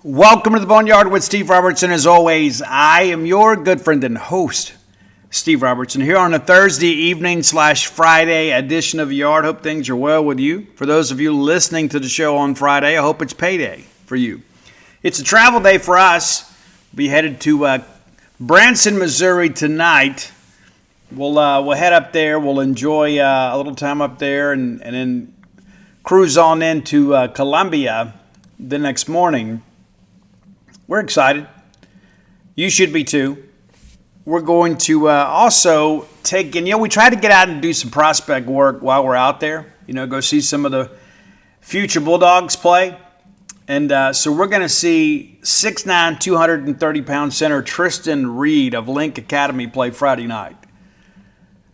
Welcome to the Boneyard with Steve Robertson. As always, I am your good friend and host, Steve Robertson, here on a Thursday evening / Friday edition of Yard. Hope things are well with you. For those of you listening to the show on Friday, I hope it's payday for you. It's a travel day for us. We'll be headed to Branson, Missouri tonight. We'll head up there. We'll enjoy a little time up there and then cruise on into Columbia the next morning. We're excited. You should be too. We're going to also take in, we try to get out and do some prospect work while we're out there. Go see some of the future Bulldogs play. And so we're going to see 6'9", 230-pound center Tristan Reed of Link Academy play Friday night.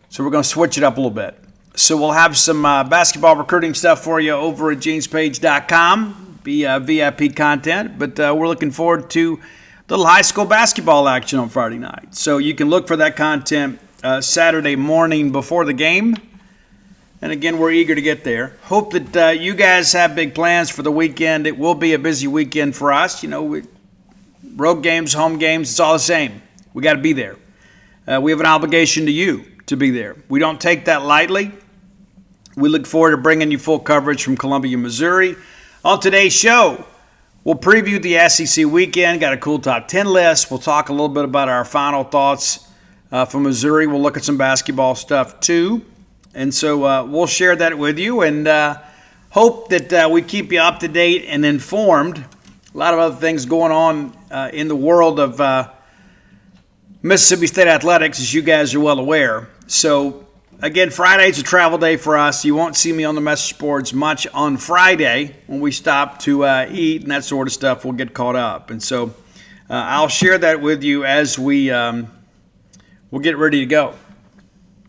So we're going to switch it up a little bit. So we'll have some basketball recruiting stuff for you over at genespage.com. Be VIP content, but we're looking forward to a little high school basketball action on Friday night. So you can look for that content Saturday morning before the game. And again, we're eager to get there. Hope that you guys have big plans for the weekend. It will be a busy weekend for us. Road games, home games, it's all the same. We got to be there. We have an obligation to you to be there. We don't take that lightly. We look forward to bringing you full coverage from Columbia, Missouri. On today's show, we'll preview the SEC weekend. Got a cool top 10 list. We'll talk a little bit about our final thoughts from Missouri. We'll look at some basketball stuff too. And so we'll share that with you and hope that we keep you up to date and informed. A lot of other things going on in the world of Mississippi State athletics, as you guys are well aware. So again, Friday's a travel day for us. You won't see me on the message boards much on Friday when we stop to eat and that sort of stuff. We'll get caught up. And so I'll share that with you as we'll get ready to go.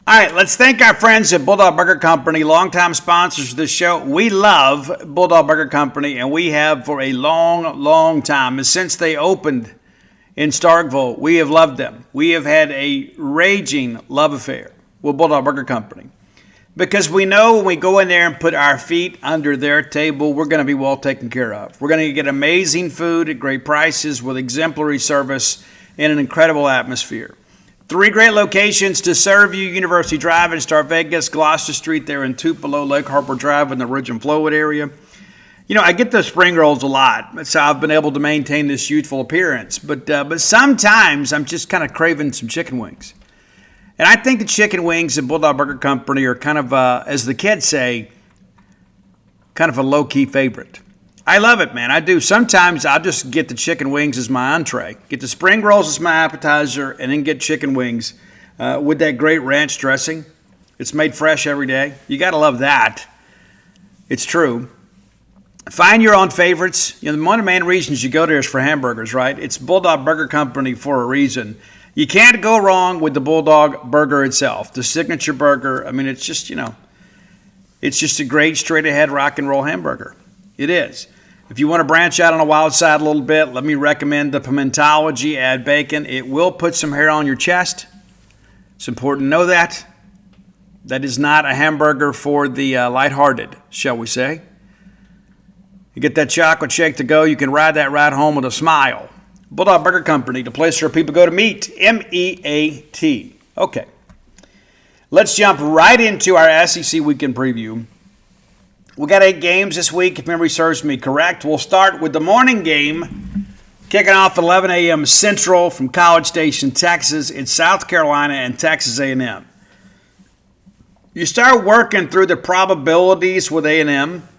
All right, let's thank our friends at Bulldog Burger Company, longtime sponsors of this show. We love Bulldog Burger Company, and we have for a long, long time. And since they opened in Starkville, we have loved them. We have had a raging love affair with Bulldog Burger Company, because we know when we go in there and put our feet under their table, we're going to be well taken care of. We're going to get amazing food at great prices with exemplary service and an incredible atmosphere. 3 great locations to serve you: University Drive in Star Vegas, Gloucester Street there in Tupelo, Lake Harbor Drive in the Ridge and Flowood area. I get those spring rolls a lot. That's how I've been able to maintain this youthful appearance. But sometimes I'm just kind of craving some chicken wings. And I think the chicken wings at Bulldog Burger Company are kind of, as the kids say, kind of a low-key favorite. I love it, man. I do. Sometimes I'll just get the chicken wings as my entree, get the spring rolls as my appetizer, and then get chicken wings with that great ranch dressing. It's made fresh every day. You got to love that. It's true. Find your own favorites. One of the main reasons you go there is for hamburgers, right? It's Bulldog Burger Company for a reason. You can't go wrong with the Bulldog burger itself, the signature burger. I mean, it's just, it's just a great straight-ahead rock and roll hamburger. It is. If you want to branch out on the wild side a little bit, let me recommend the Pimentology. Add bacon. It will put some hair on your chest. It's important to know that. That is not a hamburger for the lighthearted, shall we say. You get that chocolate shake to go, you can ride that ride home with a smile. Bulldog Burger Company, the place where people go to meet. M-E-A-T. Okay. Let's jump right into our SEC weekend preview. We got 8 games this week, if memory serves me correct. We'll start with the morning game, kicking off 11 a.m. Central from College Station, Texas. It's South Carolina and Texas A&M. You start working through the probabilities with A&M.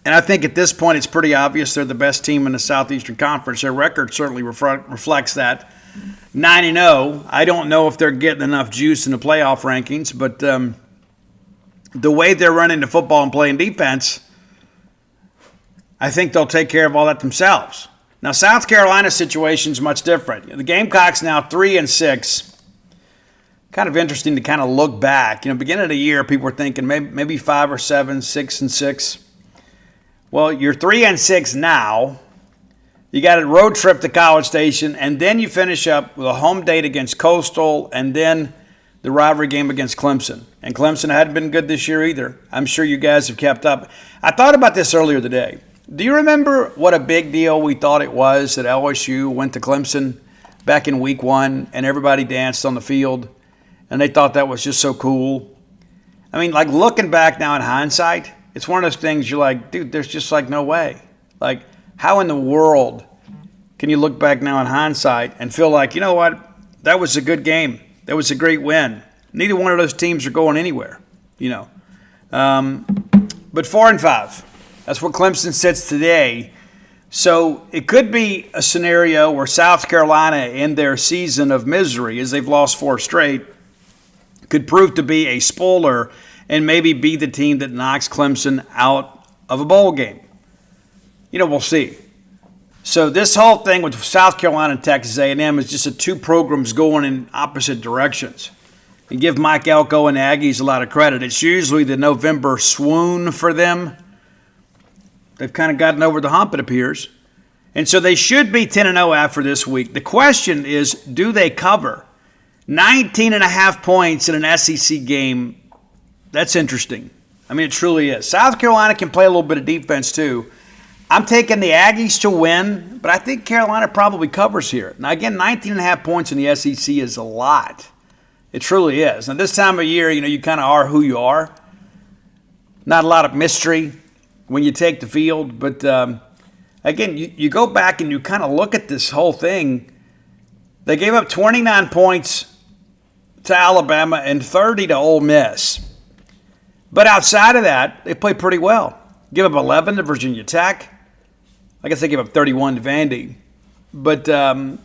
And I think at this point it's pretty obvious they're the best team in the Southeastern Conference. Their record certainly reflects that. 9-0. I don't know if they're getting enough juice in the playoff rankings, but the way they're running the football and playing defense, I think they'll take care of all that themselves. Now, South Carolina's situation is much different. The Gamecocks now 3-6. Kind of interesting to kind of look back. Beginning of the year, people were thinking maybe 5 or 7, 6-6. Well, you're 3-6 now. You got a road trip to College Station, and then you finish up with a home date against Coastal, and then the rivalry game against Clemson. And Clemson hadn't been good this year either. I'm sure you guys have kept up. I thought about this earlier today. Do you remember what a big deal we thought it was that LSU went to Clemson back in week 1 and everybody danced on the field and they thought that was just so cool? I mean, like looking back now in hindsight, it's one of those things you're like, dude, there's just like no way. Like, how in the world can you look back now in hindsight and feel like, you know what, that was a good game. That was a great win. Neither one of those teams are going anywhere, you know. But 4-5, that's what Clemson sits today. So it could be a scenario where South Carolina, in their season of misery, as they've lost 4 straight, could prove to be a spoiler and maybe be the team that knocks Clemson out of a bowl game. You know, we'll see. So this whole thing with South Carolina and Texas A&M is just 2 programs going in opposite directions. And give Mike Elko and the Aggies a lot of credit. It's usually the November swoon for them. They've kind of gotten over the hump, it appears. And so they should be 10-0 after this week. The question is, do they cover? 19.5 points in an SEC game, that's interesting. I mean, it truly is. South Carolina can play a little bit of defense too. I'm taking the Aggies to win, but I think Carolina probably covers here. Now, again, 19.5 points in the SEC is a lot. It truly is. Now, this time of year, you know, you kind of are who you are. Not a lot of mystery when you take the field. But, again, you go back and you kind of look at this whole thing. They gave up 29 points to Alabama and 30 to Ole Miss. But outside of that, they played pretty well. Give up 11 to Virginia Tech. I guess they gave up 31 to Vandy. But, you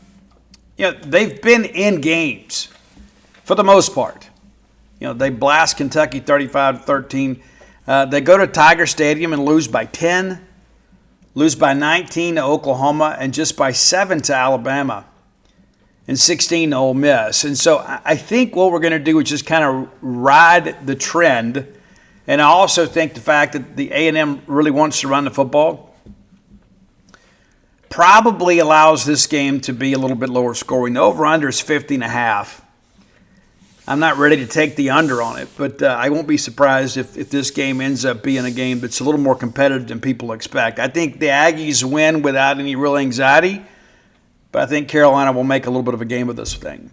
know, they've been in games for the most part. You know, they blast Kentucky 35-13. They go to Tiger Stadium and lose by 10, lose by 19 to Oklahoma, and just by 7 to Alabama, and 16 to Ole Miss. And so I think what we're going to do is just kind of ride the trend. And I also think the fact that the A&M really wants to run the football probably allows this game to be a little bit lower scoring. The over-under is 50.5. I'm not ready to take the under on it, but I won't be surprised if this game ends up being a game that's a little more competitive than people expect. I think the Aggies win without any real anxiety, but I think Carolina will make a little bit of a game of this thing.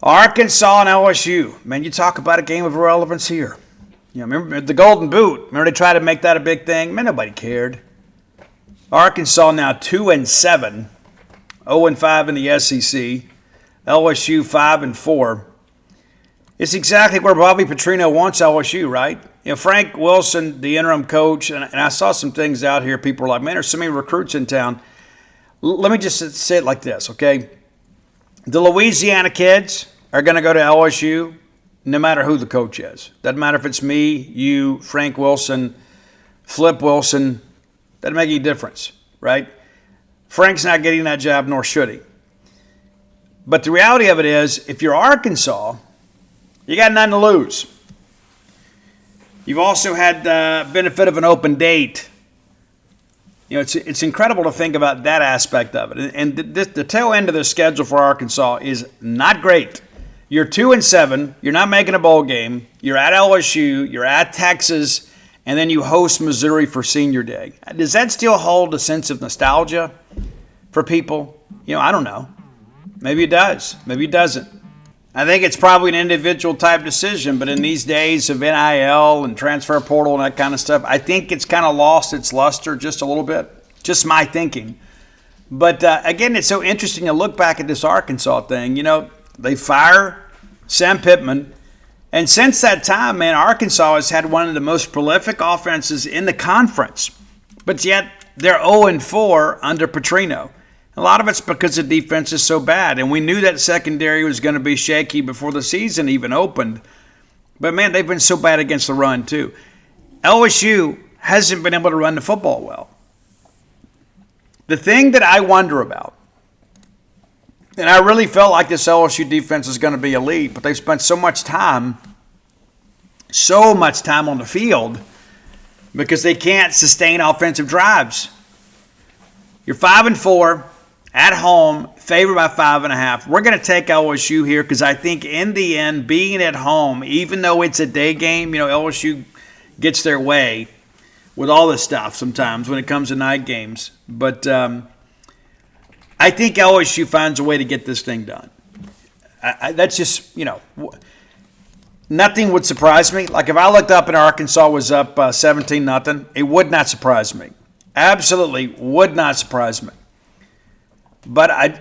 Arkansas and LSU. Man, you talk about a game of irrelevance here. You know, remember the Golden Boot? Remember they tried to make that a big thing? Man, nobody cared. Arkansas now 2-7, 0-5 in the SEC. LSU 5-4. It's exactly where Bobby Petrino wants LSU, right? You know, Frank Wilson, the interim coach, and I saw some things out here. People were like, man, there's so many recruits in town. Let me just say it like this, okay? The Louisiana kids are going to go to LSU no matter who the coach is. Doesn't matter if it's me, you, Frank Wilson, Flip Wilson. Doesn't make any difference, right? Frank's not getting that job, nor should he. But the reality of it is, if you're Arkansas, you got nothing to lose. You've also had the benefit of an open date. You know, it's incredible to think about that aspect of it. And the tail end of the schedule for Arkansas is not great. You're 2-7. You're not making a bowl game. You're at LSU. You're at Texas. And then you host Missouri for Senior Day. Does that still hold a sense of nostalgia for people? You know, I don't know. Maybe it does. Maybe it doesn't. I think it's probably an individual type decision, but in these days of NIL and transfer portal and that kind of stuff, I think it's kind of lost its luster just a little bit. Just my thinking. But again, it's so interesting to look back at this Arkansas thing. You know, they fire Sam Pittman. And since that time, man, Arkansas has had one of the most prolific offenses in the conference. But yet they're 0-4 under Petrino. A lot of it's because the defense is so bad. And we knew that secondary was going to be shaky before the season even opened. But, man, they've been so bad against the run, too. LSU hasn't been able to run the football well. The thing that I wonder about, and I really felt like this LSU defense is going to be elite, but they've spent so much time on the field because they can't sustain offensive drives. You're 5-4 at home, favored by 5.5. We're going to take LSU here because I think in the end, being at home, even though it's a day game, you know, LSU gets their way with all this stuff sometimes when it comes to night games. But I think LSU finds a way to get this thing done. That's just, nothing would surprise me. Like if I looked up and Arkansas was up 17-0, it would not surprise me. Absolutely would not surprise me. But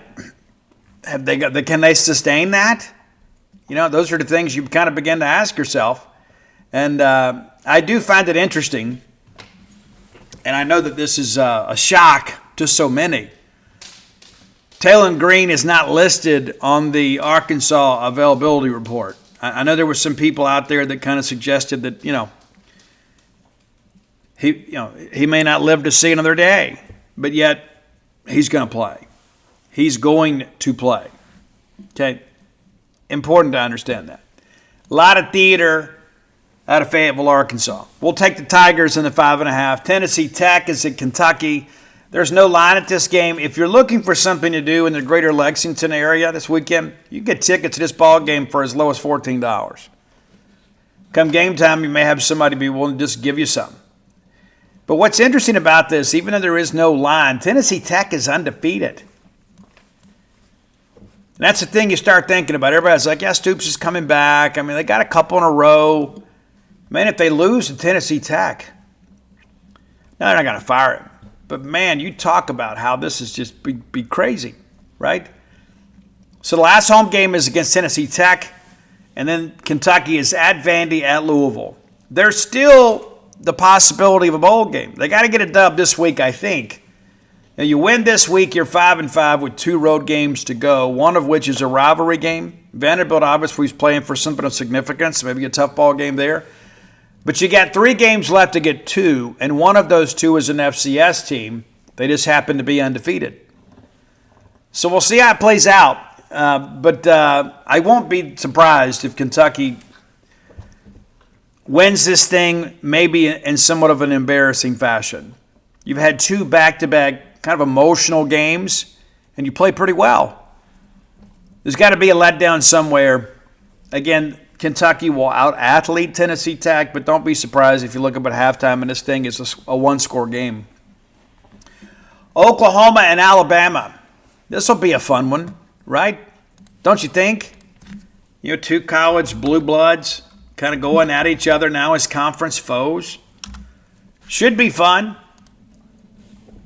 can they sustain that? Those are the things you kind of begin to ask yourself. And I do find it interesting, and I know that this is a shock to so many. Taylon Green is not listed on the Arkansas availability report. I know there were some people out there that kind of suggested that, he may not live to see another day, but yet he's going to play. He's going to play. Okay? Important to understand that. A lot of theater out of Fayetteville, Arkansas. We'll take the Tigers in the 5.5. Tennessee Tech is at Kentucky. There's no line at this game. If you're looking for something to do in the greater Lexington area this weekend, you get tickets to this ball game for as low as $14. Come game time, you may have somebody be willing to just give you some. But what's interesting about this, even though there is no line, Tennessee Tech is undefeated. And that's the thing you start thinking about. Everybody's like, yeah, Stoops is coming back. I mean, they got a couple in a row. Man, if they lose to Tennessee Tech, no, they're not going to fire him. But, man, you talk about how this is just be crazy, right? So the last home game is against Tennessee Tech, and then Kentucky is at Vandy at Louisville. There's still the possibility of a bowl game. They got to get a dub this week, I think. Now, you win this week, you're 5-5 with 2 road games to go, one of which is a rivalry game. Vanderbilt obviously is playing for something of significance, maybe a tough ball game there. But you got 3 games left to get 2, and one of those 2 is an FCS team. They just happen to be undefeated. So we'll see how it plays out. But I won't be surprised if Kentucky wins this thing maybe in somewhat of an embarrassing fashion. You've had 2 back-to-back kind of emotional games, and you play pretty well. There's got to be a letdown somewhere. Again, Kentucky will out-athlete Tennessee Tech, but don't be surprised if you look up at halftime and this thing is a one-score game. Oklahoma and Alabama. This will be a fun one, right? Don't you think? 2 college blue bloods kind of going at each other now as conference foes. Should be fun.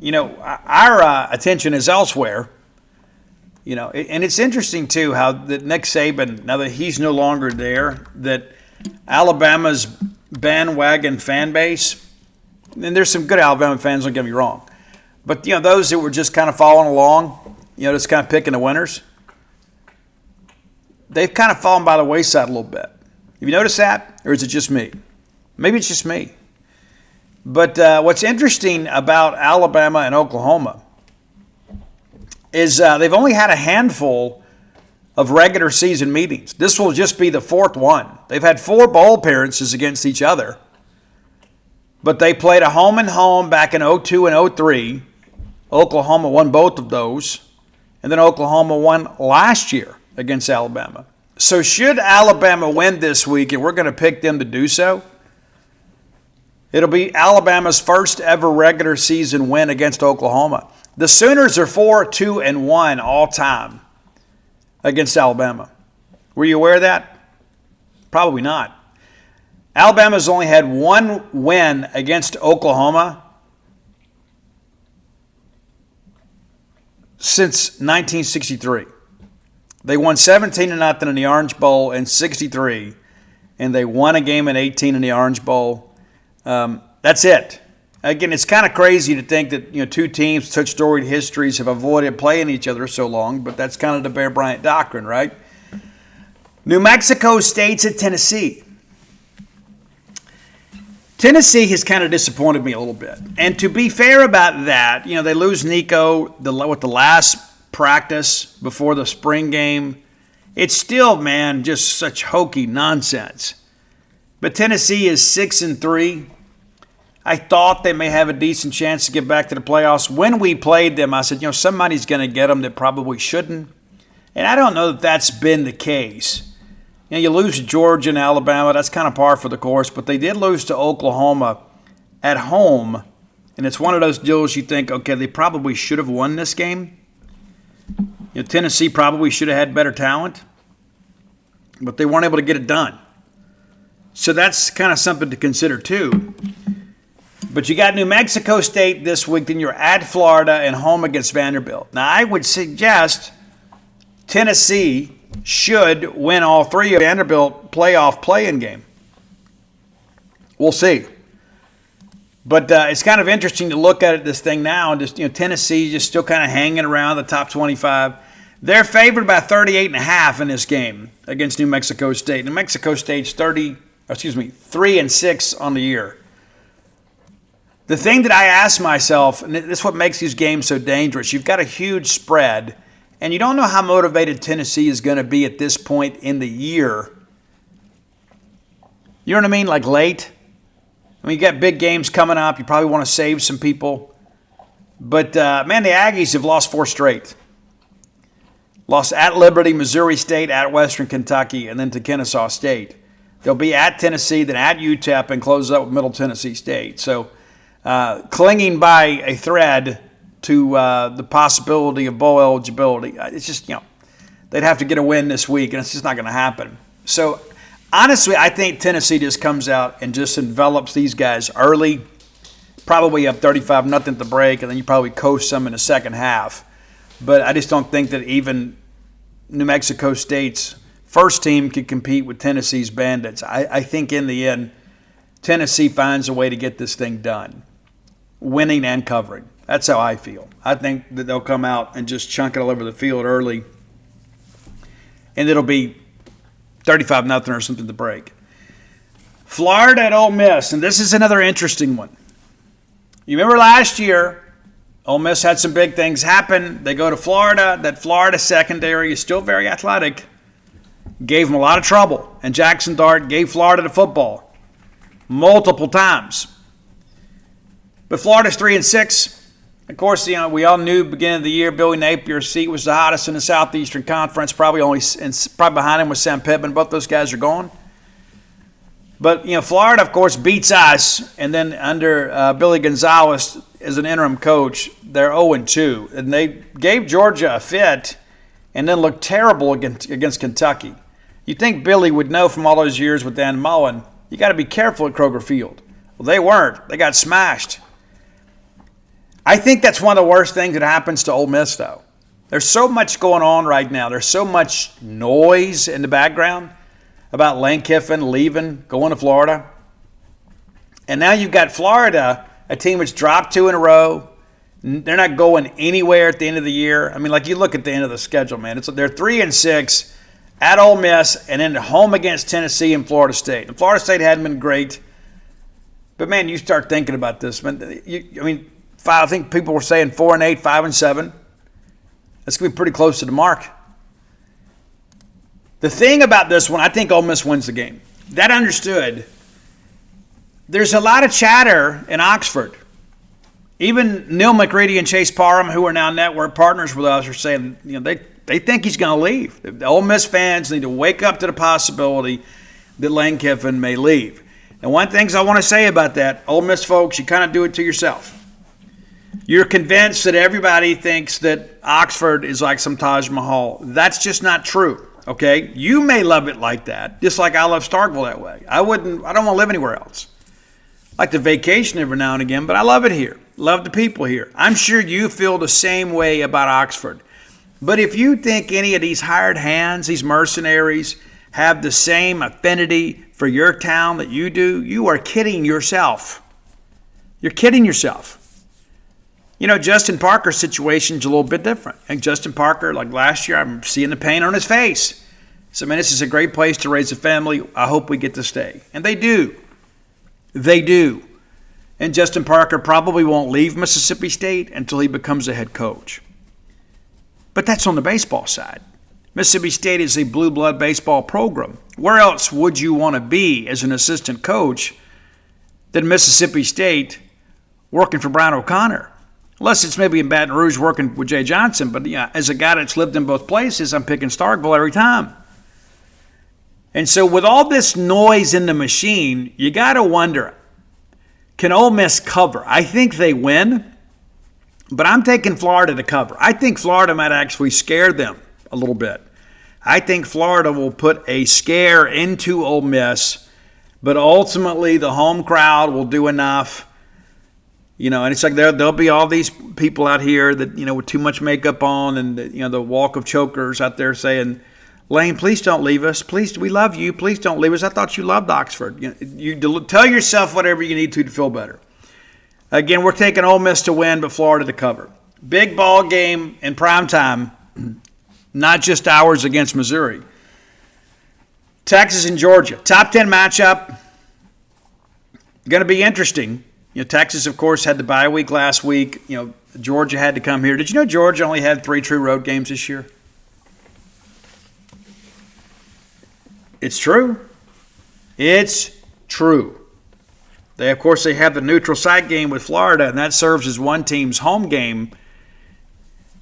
Our attention is elsewhere. And it's interesting, too, how that Nick Saban, now that he's no longer there, that Alabama's bandwagon fan base, and there's some good Alabama fans, don't get me wrong, but, those that were just kind of following along, just kind of picking the winners, they've kind of fallen by the wayside a little bit. Have you noticed that, or is it just me? Maybe it's just me. But what's interesting about Alabama and Oklahoma is they've only had a handful of regular season meetings. This will just be the 4th one. They've had 4 bowl appearances against each other, but they played a home-and-home back in 2002 and 2003. Oklahoma won both of those, and then Oklahoma won last year against Alabama. So should Alabama win this week, and we're going to pick them to do so, it'll be Alabama's first ever regular season win against Oklahoma. The Sooners are 4-2-1 all time against Alabama. Were you aware of that? Probably not. Alabama's only had 1 win against Oklahoma since 1963. They won 17-0 in the Orange Bowl in 63, and they won a game in 18 in the Orange Bowl. That's it. Again, it's kind of crazy to think that 2 teams, such storied histories, have avoided playing each other so long, but that's kind of the Bear Bryant doctrine, right? New Mexico State's at Tennessee. Tennessee has kind of disappointed me a little bit. And to be fair about that, they lose Nico with the last practice before the spring game. It's still, man, just such hokey nonsense. But Tennessee is 6-3. I thought they may have a decent chance to get back to the playoffs. When we played them, I said, somebody's going to get them that probably shouldn't. And I don't know that that's been the case. You lose to Georgia and Alabama. That's kind of par for the course. But they did lose to Oklahoma at home, and it's one of those deals you think, okay, they probably should have won this game. Tennessee probably should have had better talent, but they weren't able to get it done. So that's kind of something to consider too. But you got New Mexico State this week, then you're at Florida and home against Vanderbilt. Now, I would suggest Tennessee should win all three of Vanderbilt playoff play-in game. We'll see. But it's kind of interesting to look at this thing now, and just Tennessee just still kind of hanging around the top 25. They're favored by 38.5 in this game against New Mexico State. New Mexico State's 3-6 on the year. The thing that I ask myself, and this is what makes these games so dangerous, you've got a huge spread, and you don't know how motivated Tennessee is going to be at this point in the year. You know what I mean? Like late. I mean, you got big games coming up. You probably want to save some people. But, man, the Aggies have lost 4 straight. Lost at Liberty, Missouri State, at Western Kentucky, and then to Kennesaw State. They'll be at Tennessee, then at UTEP, and close up with Middle Tennessee State. So clinging by a thread to the possibility of bowl eligibility. It's just, they'd have to get a win this week, and it's just not going to happen. So, honestly, I think Tennessee just comes out and just envelops these guys early, probably up 35-0 at the break, and then you probably coast some in the second half. But I just don't think that even New Mexico State's first team could compete with Tennessee's Bandits. I think in the end, Tennessee finds a way to get this thing done, winning and covering. That's how I feel. I think that they'll come out and just chunk it all over the field early, and it'll be 35-0 or something to break. Florida at Ole Miss, and this is another interesting one. You remember last year, Ole Miss had some big things happen. They go to Florida. That Florida secondary is still very athletic. Gave them a lot of trouble. And Jackson Dart gave Florida the football multiple times. But Florida's 3-6. Of course, we all knew beginning of the year Billy Napier's seat was the hottest in the Southeastern Conference. Probably behind him was Sam Pittman. Both those guys are gone. But Florida, of course, beats us, and then under Billy Gonzalez as an interim coach, they're 0-2, and they gave Georgia a fit, and then looked terrible against Kentucky. You think Billy would know from all those years with Dan Mullen, you got to be careful at Kroger Field. Well, they weren't. They got smashed. I think that's one of the worst things that happens to Ole Miss, though. There's so much going on right now. There's so much noise in the background about Lane Kiffin leaving, going to Florida. And now you've got Florida, a team that's dropped 2 in a row. They're not going anywhere at the end of the year. I mean, like you look at the end of the schedule, man. They're 3-6 at Ole Miss and then home against Tennessee and Florida State. And Florida State hadn't been great. But, man, you start thinking about this. Man, I think people were saying 4-8, 5-7. That's going to be pretty close to the mark. The thing about this one, I think Ole Miss wins the game. That understood. There's a lot of chatter in Oxford. Even Neil McCready and Chase Parham, who are now network partners with us, are saying they think he's going to leave. The Ole Miss fans need to wake up to the possibility that Lane Kiffin may leave. And one of the things I want to say about that, Ole Miss folks, you kind of do it to yourself. You're convinced that everybody thinks that Oxford is like some Taj Mahal. That's just not true. Okay, you may love it like that, just like I love Starkville that way. I don't want to live anywhere else. I like to vacation every now and again, but I love it here. Love the people here. I'm sure you feel the same way about Oxford. But if you think any of these hired hands, these mercenaries, have the same affinity for your town that you do, you are kidding yourself. You're kidding yourself. Justin Parker's situation is a little bit different. And Justin Parker, like last year, I'm seeing the pain on his face. So, man, this is a great place to raise a family. I hope we get to stay. And they do. They do. And Justin Parker probably won't leave Mississippi State until he becomes a head coach. But that's on the baseball side. Mississippi State is a blue blood baseball program. Where else would you want to be as an assistant coach than Mississippi State working for Brian O'Connor? Unless it's maybe in Baton Rouge working with Jay Johnson. But as a guy that's lived in both places, I'm picking Starkville every time. And so with all this noise in the machine, you got to wonder, Can Ole Miss cover? I think they win, but I'm taking Florida to cover. I think Florida might actually scare them a little bit. I think Florida will put a scare into Ole Miss, but ultimately the home crowd will do enough. And it's like there'll be all these people out here that, with too much makeup on and, the walk of chokers out there saying, Lane, please don't leave us. Please, we love you. Please don't leave us. I thought you loved Oxford. You tell yourself whatever you need to feel better. Again, we're taking Ole Miss to win, but Florida to cover. Big ball game in prime time, not just ours against Missouri. Texas and Georgia, top 10 matchup. Going to be interesting. Texas, of course, had the bye week last week. Georgia had to come here. Did you know Georgia only had 3 true road games this year? It's true. It's true. Of course, they have the neutral site game with Florida, and that serves as one team's home game.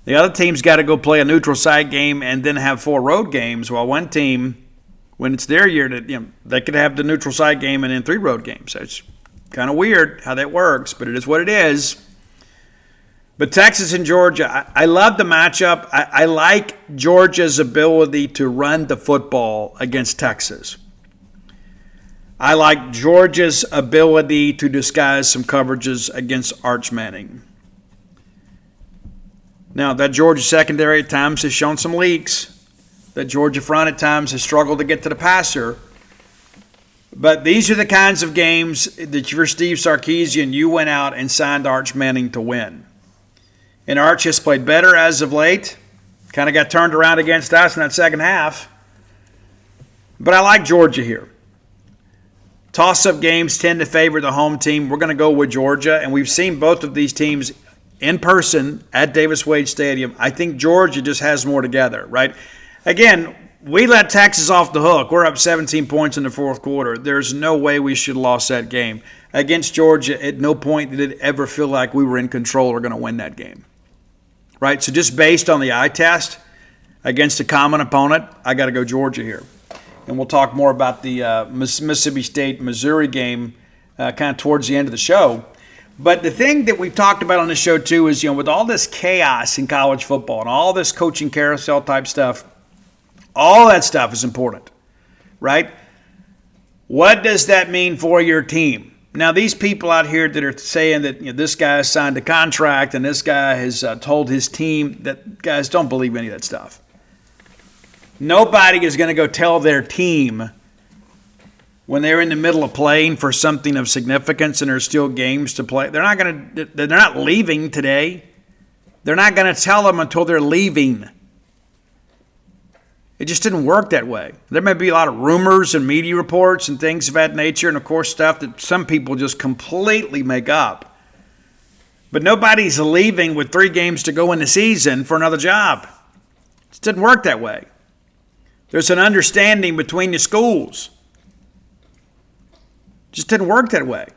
The other team's got to go play a neutral site game and then have 4 road games, while one team, when it's their year, they could have the neutral site game and then 3 road games. So it's kind of weird how that works, but it is what it is. But Texas and Georgia, I love the matchup. I like Georgia's ability to run the football against Texas. I like Georgia's ability to disguise some coverages against Arch Manning. Now, that Georgia secondary at times has shown some leaks. That Georgia front at times has struggled to get to the passer. But these are the kinds of games that if you're Steve Sarkisian, you went out and signed Arch Manning to win. And Arch has played better as of late. Kind of got turned around against us in that second half. But I like Georgia here. Toss-up games tend to favor the home team. We're going to go with Georgia. And we've seen both of these teams in person at Davis-Wade Stadium. I think Georgia just has more together, right? Again, we let Texas off the hook. We're up 17 points in the fourth quarter. There's no way we should have lost that game. Against Georgia, at no point did it ever feel like we were in control or going to win that game. Right? So just based on the eye test against a common opponent, I got to go Georgia here. And we'll talk more about the Mississippi State-Missouri game kind of towards the end of the show. But the thing that we've talked about on this show, too, is, with all this chaos in college football and all this coaching carousel type stuff, all that stuff is important, right? What does that mean for your team? Now, these people out here that are saying that this guy has signed a contract and this guy has told his team, that guys don't believe any of that stuff. Nobody is going to go tell their team when they're in the middle of playing for something of significance and there's still games to play. They're not leaving today. They're not going to tell them until they're leaving. It just didn't work that way. There may be a lot of rumors and media reports and things of that nature, and of course stuff that some people just completely make up. But nobody's leaving with 3 games to go in the season for another job. It just didn't work that way. There's an understanding between the schools. It just didn't work that way.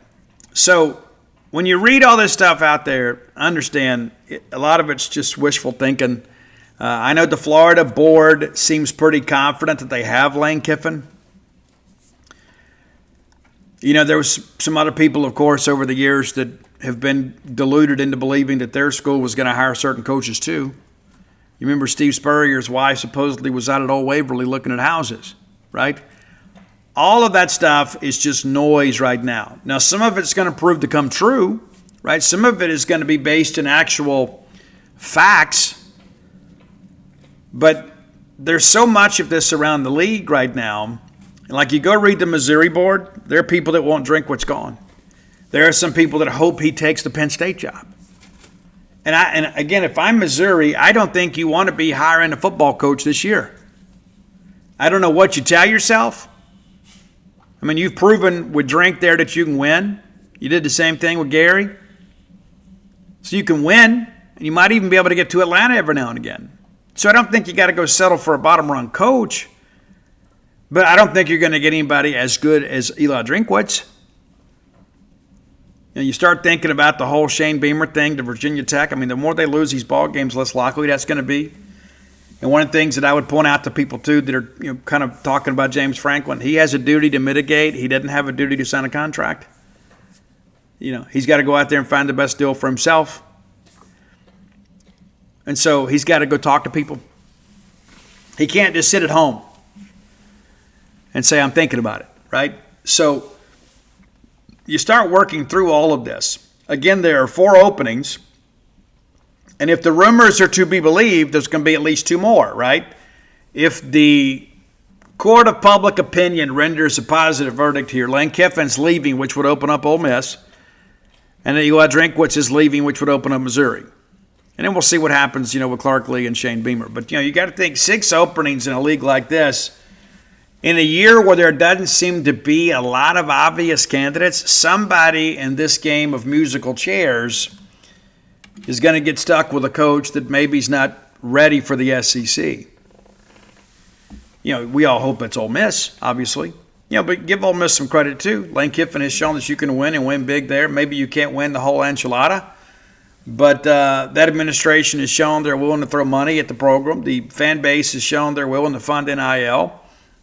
So when you read all this stuff out there, understand a lot of it's just wishful thinking. I know the Florida board seems pretty confident that they have Lane Kiffin. There was some other people, of course, over the years that have been deluded into believing that their school was going to hire certain coaches too. You remember Steve Spurrier's wife supposedly was out at Old Waverly looking at houses, right? All of that stuff is just noise right now. Now, some of it's going to prove to come true, right? Some of it is going to be based in actual facts. But there's so much of this around the league right now. Like, you go read the Missouri board, there are people that won't drink what's gone. There are some people that hope he takes the Penn State job. And again, if I'm Missouri, I don't think you want to be hiring a football coach this year. I don't know what you tell yourself. I mean, you've proven with Drink there that you can win. You did the same thing with Gary. So you can win, and you might even be able to get to Atlanta every now and again. So I don't think you got to go settle for a bottom-run coach. But I don't think you're going to get anybody as good as Eli Drinkwitz. You start thinking about the whole Shane Beamer thing to Virginia Tech. I mean, the more they lose these ball games, less likely that's going to be. And one of the things that I would point out to people, too, that are kind of talking about James Franklin, he has a duty to mitigate. He doesn't have a duty to sign a contract. he's got to go out there and find the best deal for himself. And so he's got to go talk to people. He can't just sit at home and say, I'm thinking about it, right? So you start working through all of this. Again, there are 4 openings. And if the rumors are to be believed, there's going to be at least 2 more, right? If the court of public opinion renders a positive verdict here, Lane Kiffin's leaving, which would open up Ole Miss. And then Eli Drinkwitz is leaving, which would open up Missouri. And then we'll see what happens, with Clark Lee and Shane Beamer. But, you got to think 6 openings in a league like this, in a year where there doesn't seem to be a lot of obvious candidates, somebody in this game of musical chairs is going to get stuck with a coach that maybe is not ready for the SEC. We all hope it's Ole Miss, obviously. But give Ole Miss some credit, too. Lane Kiffin has shown that you can win and win big there. Maybe you can't win the whole enchilada. But that administration has shown they're willing to throw money at the program. The fan base has shown they're willing to fund NIL.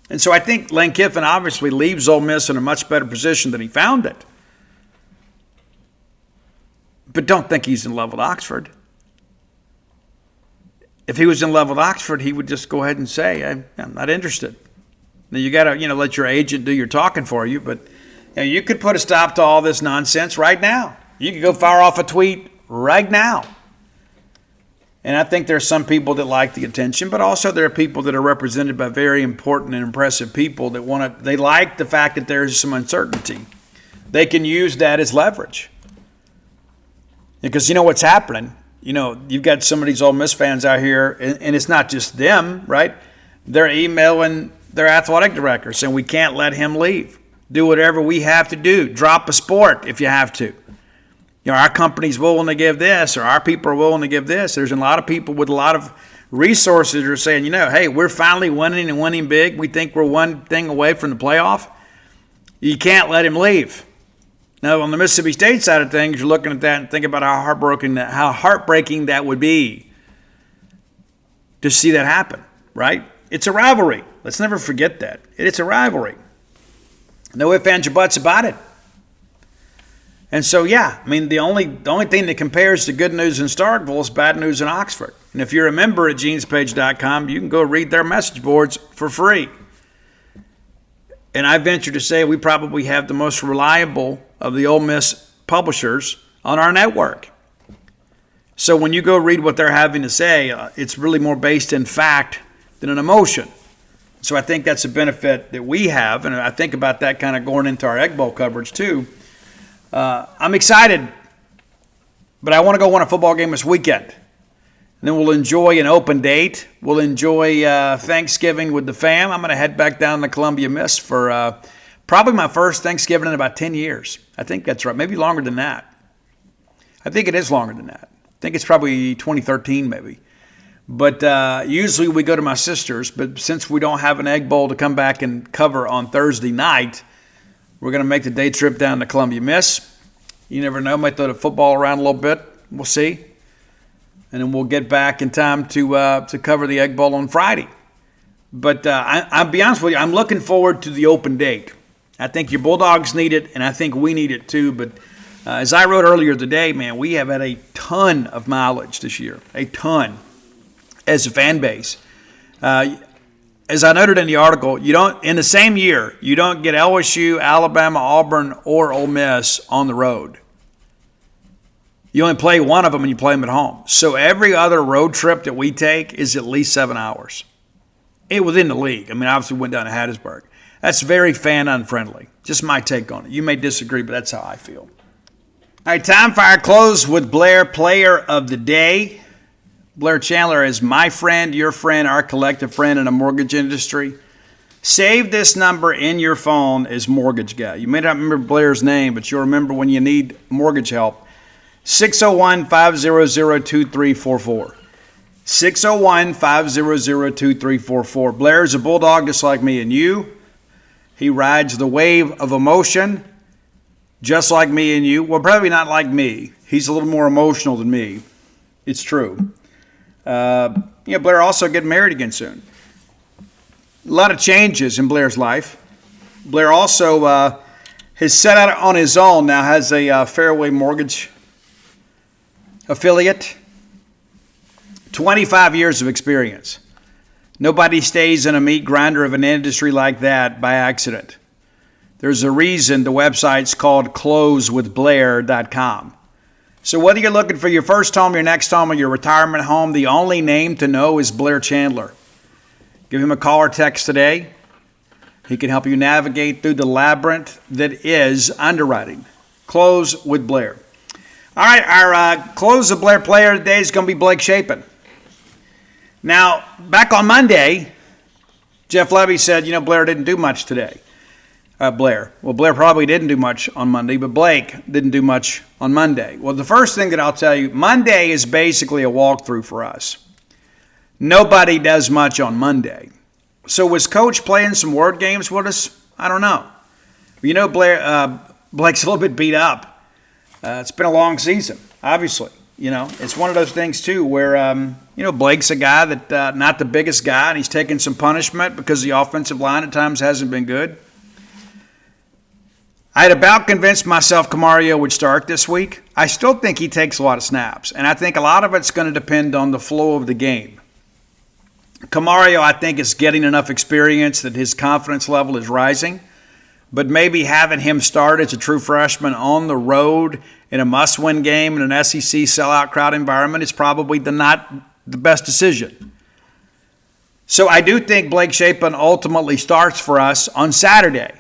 And so I think Lane Kiffin obviously leaves Ole Miss in a much better position than he found it. But don't think he's in love with Oxford. If he was in love with Oxford, he would just go ahead and say, I'm not interested. Now, you got to, let your agent do your talking for you. But you could put a stop to all this nonsense right now. You could go fire off a tweet right now. And I think there's some people that like the attention, but also there are people that are represented by very important and impressive people that they like the fact that there's some uncertainty. They can use that as leverage. Because what's happening. You've got some of these Ole Miss fans out here, and it's not just them, right? They're emailing their athletic director saying, we can't let him leave. Do whatever we have to do. Drop a sport if you have to. Our company's willing to give this, or our people are willing to give this. There's a lot of people with a lot of resources that are saying, hey, we're finally winning and winning big. We think we're one thing away from the playoff. You can't let him leave. Now, on the Mississippi State side of things, you're looking at that and think about how heartbreaking that would be to see that happen, right? It's a rivalry. Let's never forget that. It's a rivalry. No ifs, ands, or buts about it. And so, the only thing that compares to good news in Starkville is bad news in Oxford. And if you're a member at genespage.com, you can go read their message boards for free. And I venture to say we probably have the most reliable of the Ole Miss publishers on our network. So when you go read what they're having to say, it's really more based in fact than an emotion. So I think that's a benefit that we have, and I think about that kind of going into our Egg Bowl coverage too. I'm excited, but I want to go win a football game this weekend. And then we'll enjoy an open date. We'll enjoy Thanksgiving with the fam. I'm going to head back down to Columbia Miss for probably my first Thanksgiving in about 10 years. I think that's right. Maybe longer than that. I think it is longer than that. I think it's probably 2013 maybe. But usually we go to my sister's. But since we don't have an Egg Bowl to come back and cover on Thursday night, we're going to make the day trip down to Columbia Miss. You never know. Might throw the football around a little bit. We'll see. And then we'll get back in time to cover the Egg Bowl on Friday. But I'll be honest with you, I'm looking forward to the open date. I think your Bulldogs need it, and I think we need it too. But as I wrote earlier today, man, we have had a ton of mileage this year, a ton, as a fan base. As I noted in the article, in the same year, you don't get LSU, Alabama, Auburn, or Ole Miss on the road. You only play one of them and you play them at home. So every other road trip that we take is at least 7 hours. Within the league. Obviously we went down to Hattiesburg. That's very fan unfriendly. Just my take on it. You may disagree, but that's how I feel. All right, time for our close with Blair Player of the Day. Blair Chandler is my friend, your friend, our collective friend in the mortgage industry. Save this number in your phone as Mortgage Guy. You may not remember Blair's name, but you'll remember when you need mortgage help. 601-500-2344. 601-500-2344. Blair is a bulldog just like me and you. He rides the wave of emotion just like me and you. Well, probably not like me. He's a little more emotional than me. It's true. Blair also getting married again soon. A lot of changes in Blair's life. Blair also has set out on his own now, has a Fairway Mortgage affiliate. 25 years of experience. Nobody stays in a meat grinder of an industry like that by accident. There's a reason the website's called closewithblair.com. So whether you're looking for your first home, your next home, or your retirement home, the only name to know is Blair Chandler. Give him a call or text today. He can help you navigate through the labyrinth that is underwriting. Close with Blair. All right, our Close with Blair player today is going to be Blake Shapen. Now, back on Monday, Jeff Levy said, Blair didn't do much today. Blair probably didn't do much on Monday, but Blake didn't do much on Monday. Well, the first thing that I'll tell you, Monday is basically a walkthrough for us. Nobody does much on Monday. So was Coach playing some word games with us? I don't know. Blake's a little bit beat up. It's been a long season, obviously. It's one of those things, too, where, Blake's a guy that not the biggest guy, and he's taking some punishment because the offensive line at times hasn't been good. I had about convinced myself Camario would start this week. I still think he takes a lot of snaps, and I think a lot of it's going to depend on the flow of the game. Camario, I think, is getting enough experience that his confidence level is rising, but maybe having him start as a true freshman on the road in a must-win game in an SEC sellout crowd environment is probably not the best decision. So I do think Blake Shapen ultimately starts for us on Saturday.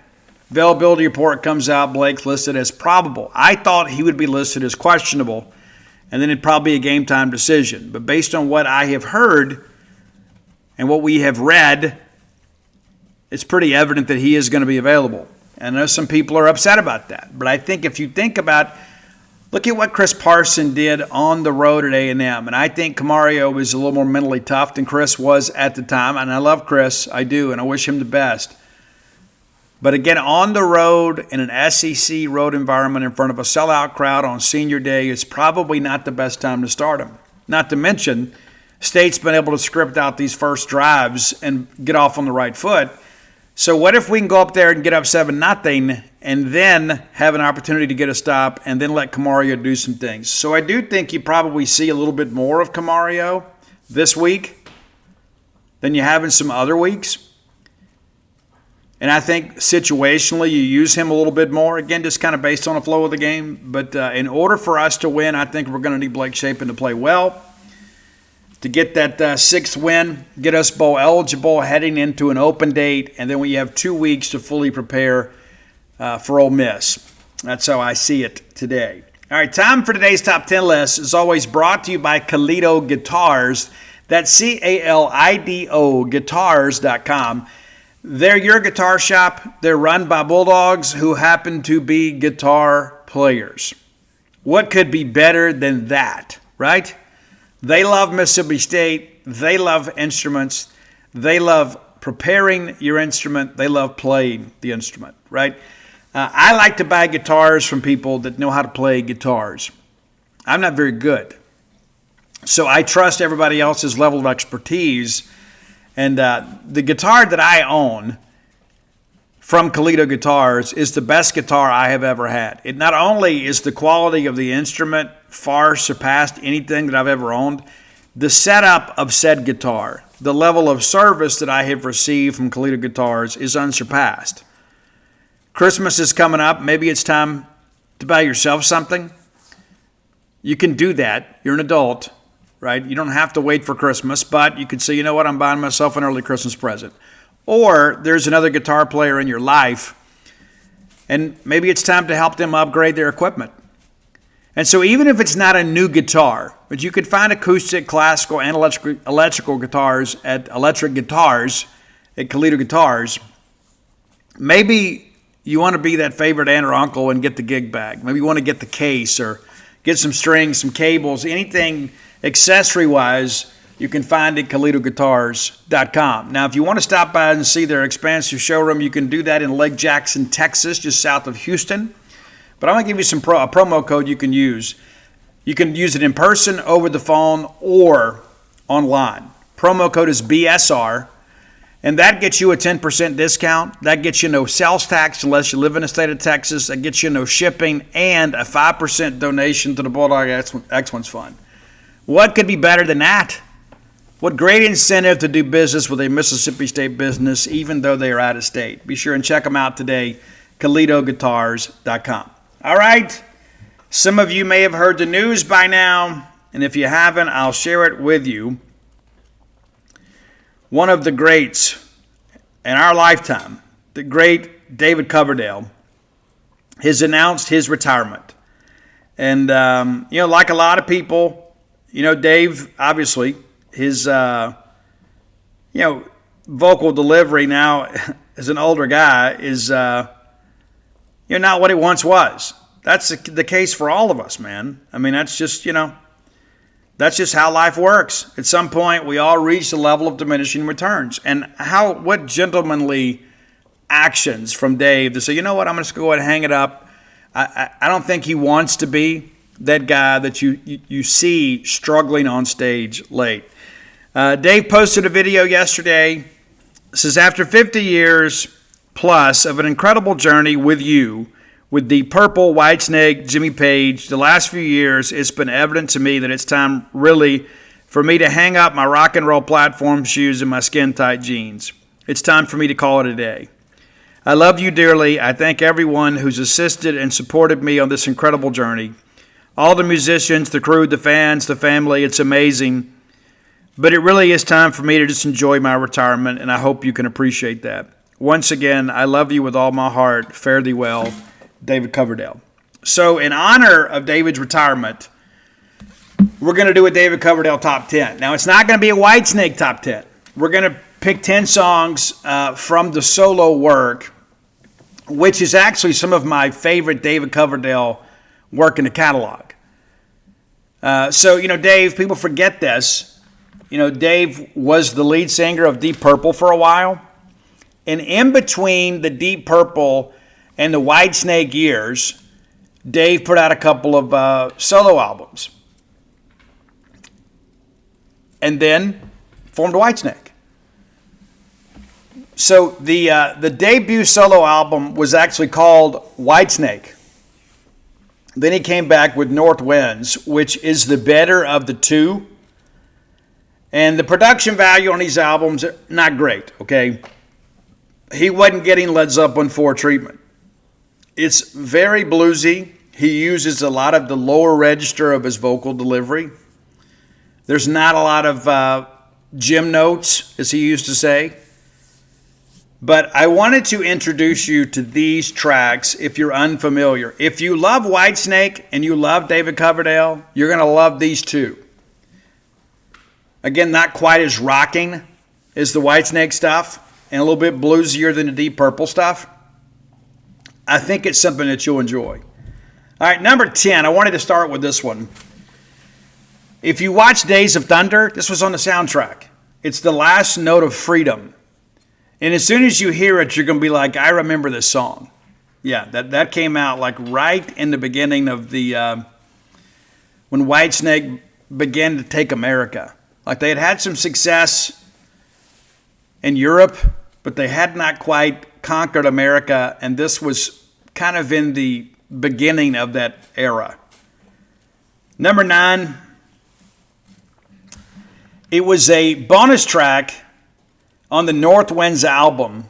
Availability report comes out, Blake's listed as probable. I thought he would be listed as questionable, and then it'd probably be a game-time decision. But based on what I have heard and what we have read, it's pretty evident that he is going to be available. And I know some people are upset about that. But I think if you think about, look at what Chris Parson did on the road at A&M. And I think Camario is a little more mentally tough than Chris was at the time. And I love Chris. I do. And I wish him the best. But again, on the road in an SEC road environment in front of a sellout crowd on senior day is probably not the best time to start him. Not to mention, State's been able to script out these first drives and get off on the right foot. So what if we can go up there and get up 7-0 and then have an opportunity to get a stop and then let Camario do some things? So I do think you probably see a little bit more of Camario this week than you have in some other weeks. And I think situationally you use him a little bit more, again, just kind of based on the flow of the game. But in order for us to win, I think we're going to need Blake Shapen to play well, to get that sixth win, get us bowl eligible heading into an open date, and then we have 2 weeks to fully prepare for Ole Miss. That's how I see it today. All right, time for today's Top 10 list is always brought to you by Calido Guitars. That's CALIDO Guitars.com. They're your guitar shop. They're run by Bulldogs who happen to be guitar players. What could be better than that, right? They love Mississippi State. They love instruments. They love preparing your instrument. They love playing the instrument, right? I like to buy guitars from people that know how to play guitars. I'm not very good. So I trust everybody else's level of expertise. And the guitar that I own from Calido Guitars is the best guitar I have ever had. It not only is the quality of the instrument far surpassed anything that I've ever owned, the setup of said guitar, the level of service that I have received from Calido Guitars is unsurpassed. Christmas is coming up. Maybe it's time to buy yourself something. You can do that. You're an adult. Right? You don't have to wait for Christmas, but you could say, you know what, I'm buying myself an early Christmas present. Or there's another guitar player in your life, and maybe it's time to help them upgrade their equipment. And so even if it's not a new guitar, but you could find acoustic, classical, and electrical guitars at Electric Guitars, at Calido Guitars, maybe you want to be that favorite aunt or uncle and get the gig bag. Maybe you want to get the case or get some strings, some cables, anything accessory-wise, you can find it at CalidoGuitars.com. Now, if you want to stop by and see their expansive showroom, you can do that in Lake Jackson, Texas, just south of Houston. But I'm going to give you a promo code you can use. You can use it in person, over the phone, or online. Promo code is BSR, And that gets you a 10% discount. That gets you no sales tax unless you live in the state of Texas. That gets you no shipping and a 5% donation to the Bulldog Excellence Fund. What could be better than that? What great incentive to do business with a Mississippi State business, even though they are out of state. Be sure and check them out today, KalitoGuitars.com. All right. Some of you may have heard the news by now, and if you haven't, I'll share it with you. One of the greats in our lifetime, the great David Coverdale, has announced his retirement. And, like a lot of people, Dave, obviously, his, vocal delivery now as an older guy is, not what it once was. That's the case for all of us, man. I mean, that's just, that's just how life works. At some point, we all reach the level of diminishing returns. And what gentlemanly actions from Dave to say, you know what, I'm just going to go ahead and hang it up. I don't think he wants to be that guy that you see struggling on stage late. Dave posted a video yesterday. It says, after 50 years plus of an incredible journey with you, with the Purple, Whitesnake, Jimmy Page, the last few years, it's been evident to me that it's time really for me to hang up my rock and roll platform shoes and my skin-tight jeans. It's time for me to call it a day. I love you dearly. I thank everyone who's assisted and supported me on this incredible journey. All the musicians, the crew, the fans, the family, it's amazing. But it really is time for me to just enjoy my retirement, and I hope you can appreciate that. Once again, I love you with all my heart. Fare thee well. David Coverdale. So in honor of David's retirement, we're going to do a David Coverdale top 10. Now, it's not going to be a Whitesnake top 10. We're going to pick 10 songs from the solo work, which is actually some of my favorite David Coverdale work in the catalog. Dave, people forget this. Dave was the lead singer of Deep Purple for a while. And in between the Deep Purple and the Whitesnake years, Dave put out a couple of solo albums. And then formed Whitesnake. So the debut solo album was actually called Whitesnake. Then he came back with North Winds, which is the better of the two. And the production value on these albums, not great, okay? He wasn't getting Led Zeppelin 4 treatment. It's very bluesy. He uses a lot of the lower register of his vocal delivery. There's not a lot of gym notes, as he used to say. But I wanted to introduce you to these tracks if you're unfamiliar. If you love Whitesnake and you love David Coverdale, you're going to love these two. Again, not quite as rocking as the Whitesnake stuff and a little bit bluesier than the Deep Purple stuff. I think it's something that you'll enjoy. All right, number 10, I wanted to start with this one. If you watch Days of Thunder, this was on the soundtrack. It's the last note of freedom. And as soon as you hear it, you're going to be like, I remember this song. Yeah, that came out like right in the beginning of the, when Whitesnake began to take America. Like they had some success in Europe, but they had not quite conquered America, and this was kind of in the beginning of that era. Number 9, it was a bonus track on the North Winds album,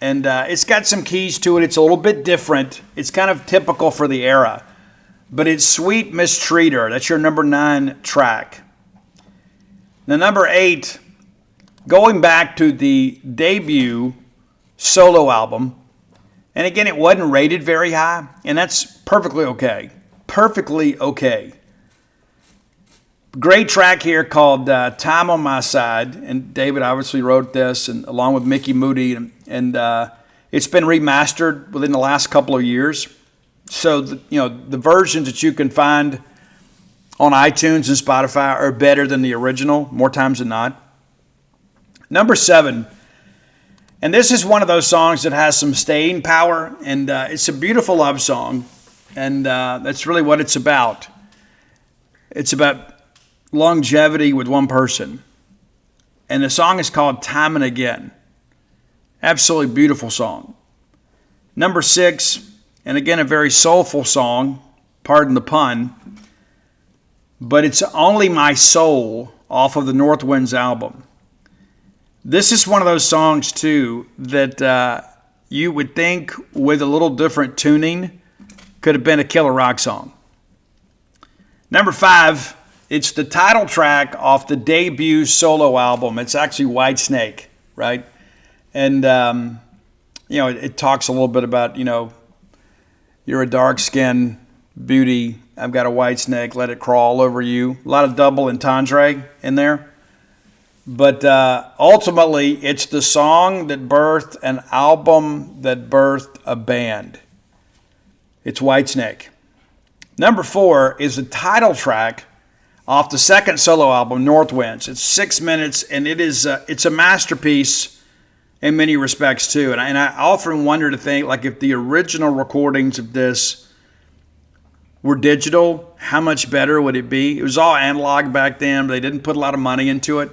and it's got some keys to it. It's a little bit different. It's kind of typical for the era, but it's Sweet Mistreater. That's your number 9 track. Now, number 8, going back to the debut solo album, and again, it wasn't rated very high, and that's perfectly okay. Perfectly okay. Great track here called Time on My Side, and David obviously wrote this, and along with Mickey Moody, and it's been remastered within the last couple of years. So, the versions that you can find on iTunes and Spotify are better than the original, more times than not. Number 7, and this is one of those songs that has some staying power, and it's a beautiful love song, and that's really what it's about. It's about longevity with one person. And the song is called Time and Again. Absolutely beautiful song. Number 6, and again, a very soulful song, pardon the pun, but it's Only My Soul off of the North Winds album. This is one of those songs, too, that you would think with a little different tuning could have been a killer rock song. Number 5, it's the title track off the debut solo album. It's actually Whitesnake, right? And, it talks a little bit about, you're a dark-skinned beauty. I've got a white snake. Let it crawl over you. A lot of double entendre in there. But ultimately, it's the song that birthed an album that birthed a band. It's Whitesnake. Number 4 is the title track off the second solo album, North Winds. It's 6 minutes, and it's a masterpiece in many respects too. And I often wonder to think, like, if the original recordings of this were digital, how much better would it be? It was all analog back then, but they didn't put a lot of money into it.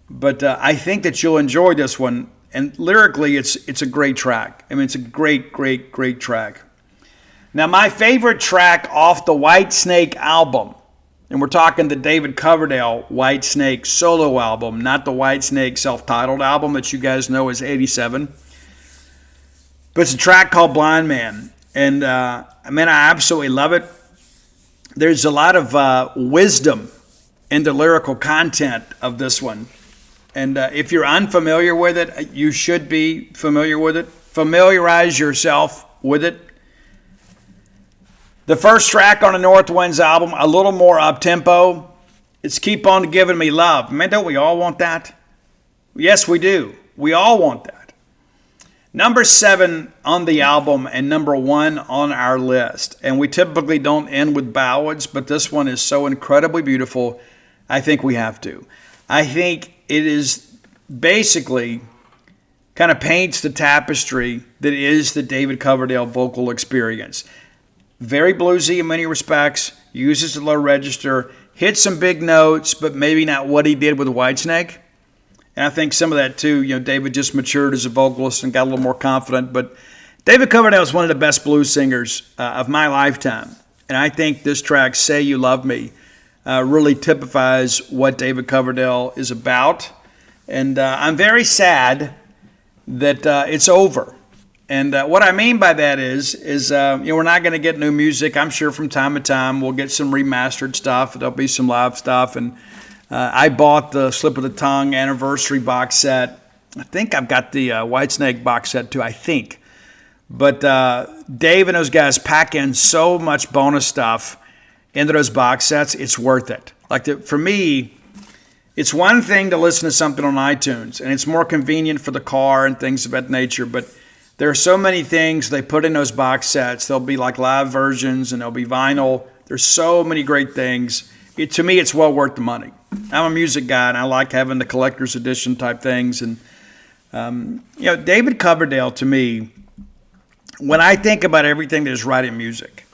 But I think that you'll enjoy this one. And lyrically, it's a great track. I mean, it's a great, great, great track. Now, my favorite track off the Whitesnake album, and we're talking the David Coverdale Whitesnake solo album, not the Whitesnake self-titled album that you guys know is 87. But it's a track called Blind Man. And, I absolutely love it. There's a lot of wisdom in the lyrical content of this one. And if you're unfamiliar with it, you should be familiar with it. Familiarize yourself with it. The first track on the North Winds album, a little more up-tempo. It's Keep On Giving Me Love. Man, don't we all want that? Yes, we do. We all want that. Number 7 on the album and number 1 on our list. And we typically don't end with ballads, but this one is so incredibly beautiful, I think we have to. I think it is basically kind of paints the tapestry that is the David Coverdale vocal experience. Very bluesy in many respects, uses the low register, hits some big notes, but maybe not what he did with Whitesnake. And I think some of that too, David just matured as a vocalist and got a little more confident. But David Coverdale is one of the best blues singers of my lifetime. And I think this track, Say You Love Me, really typifies what David Coverdale is about. And I'm very sad that it's over. And what I mean by that is we're not going to get new music. I'm sure from time to time we'll get some remastered stuff. There'll be some live stuff. And I bought the Slip of the Tongue anniversary box set. I think I've got the Whitesnake box set too, I think. But Dave and those guys pack in so much bonus stuff into those box sets, it's worth it. For me, it's one thing to listen to something on iTunes, and it's more convenient for the car and things of that nature, but there are so many things they put in those box sets. There'll be like live versions and there'll be vinyl. There's so many great things. To me, it's well worth the money. I'm a music guy and I like having the collector's edition type things. And, David Coverdale, to me, when I think about everything that is writing music,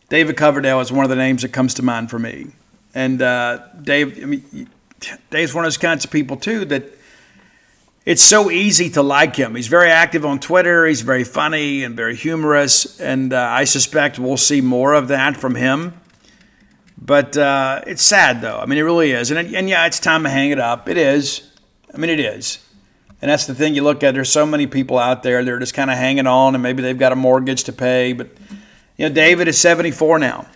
David Coverdale is one of the names that comes to mind for me. And Dave's one of those kinds of people too that it's so easy to like him. He's very active on Twitter. He's very funny and very humorous. And I suspect we'll see more of that from him. But it's sad, though. It really is. And yeah, it's time to hang it up. It is. It is. And that's the thing you look at. There's so many people out there that are just kind of hanging on, and maybe they've got a mortgage to pay. But, David is 74 now.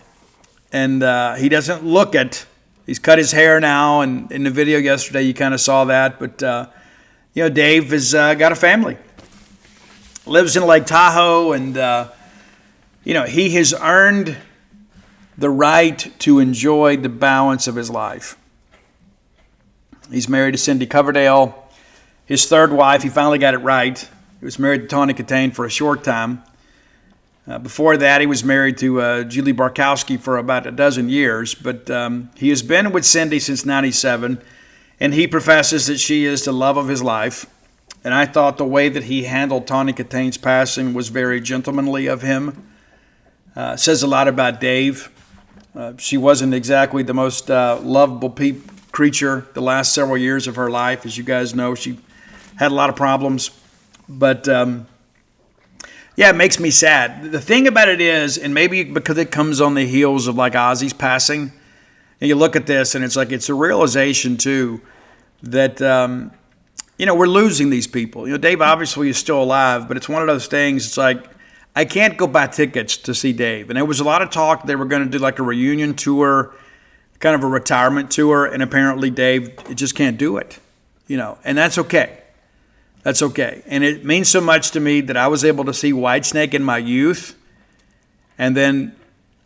And he doesn't look it. He's cut his hair now. And in the video yesterday, you kind of saw that. But, Dave has got a family, lives in Lake Tahoe, and, he has earned the right to enjoy the balance of his life. He's married to Cindy Coverdale, his third wife. He finally got it right. He was married to Tawny Katane for a short time. Before that, he was married to Julie Barkowski for about a dozen years, but he has been with Cindy since 97. And he professes that she is the love of his life. And I thought the way that he handled Tawny Katane's passing was very gentlemanly of him. Says a lot about Dave. She wasn't exactly the most lovable creature the last several years of her life. As you guys know, she had a lot of problems. But yeah, it makes me sad. The thing about it is, and maybe because it comes on the heels of like Ozzy's passing, and you look at this and it's like it's a realization too that we're losing these people. Dave obviously is still alive, but it's one of those things. It's like I can't go buy tickets to see Dave, and there was a lot of talk they were going to do like a reunion tour, kind of a retirement tour, and apparently Dave just can't do it. And that's okay. That's okay. And it means so much to me that I was able to see Whitesnake in my youth. And then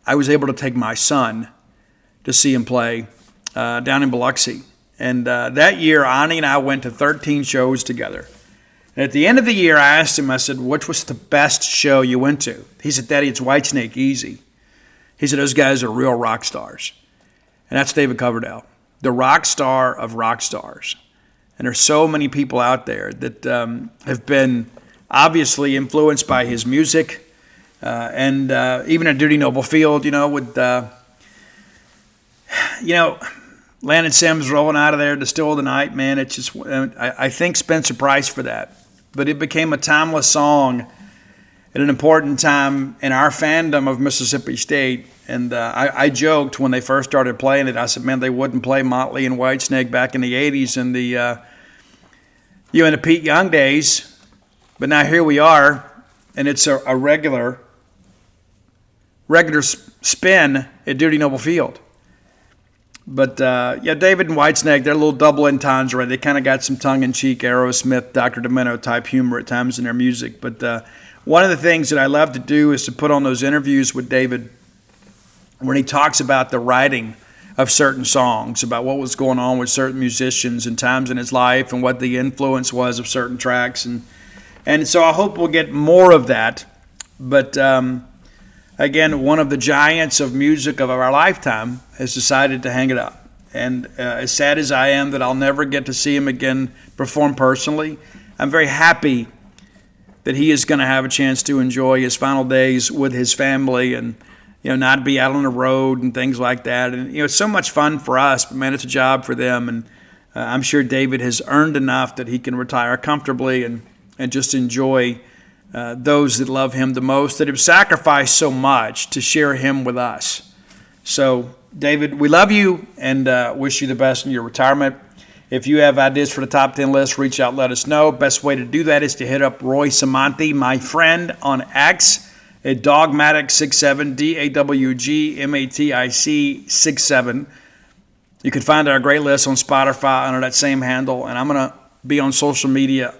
I was able to take my son to see him play down in Biloxi. And that year, Ani and I went to 13 shows together. And at the end of the year, I asked him, I said, which was the best show you went to? He said, Daddy, it's Whitesnake, easy. He said, those guys are real rock stars. And that's David Coverdale, the rock star of rock stars. And there's so many people out there that have been obviously influenced by his music. And even at Duty Noble Field, with, Landon Sims rolling out of there to Still of the Night, man, it's just, I thank Spencer Price for that. But it became a timeless song at an important time in our fandom of Mississippi State. And I joked when they first started playing it, I said, man, they wouldn't play Motley and Whitesnake back in the 80s and in the Pete Young days. But now here we are, and it's a regular spin at Duty Noble Field. But, David and Whitesnake, they're a little double entendre. They kind of got some tongue-in-cheek Aerosmith, Dr. Demento type humor at times in their music. But one of the things that I love to do is to put on those interviews with David when he talks about the writing of certain songs, about what was going on with certain musicians and times in his life and what the influence was of certain tracks. And so I hope we'll get more of that. But again, one of the giants of music of our lifetime has decided to hang it up. And as sad as I am that I'll never get to see him again perform personally, I'm very happy that he is going to have a chance to enjoy his final days with his family and not be out on the road and things like that. And, it's so much fun for us, but, man, it's a job for them. And I'm sure David has earned enough that he can retire comfortably and just enjoy those that love him the most, that have sacrificed so much to share him with us. So, David, we love you and wish you the best in your retirement. If you have ideas for the top 10 list, reach out, let us know. Best way to do that is to hit up Roy Samanti, my friend, on X at Dogmatic67, DAWGMATIC67. You can find our great list on Spotify under that same handle, and I'm going to be on social media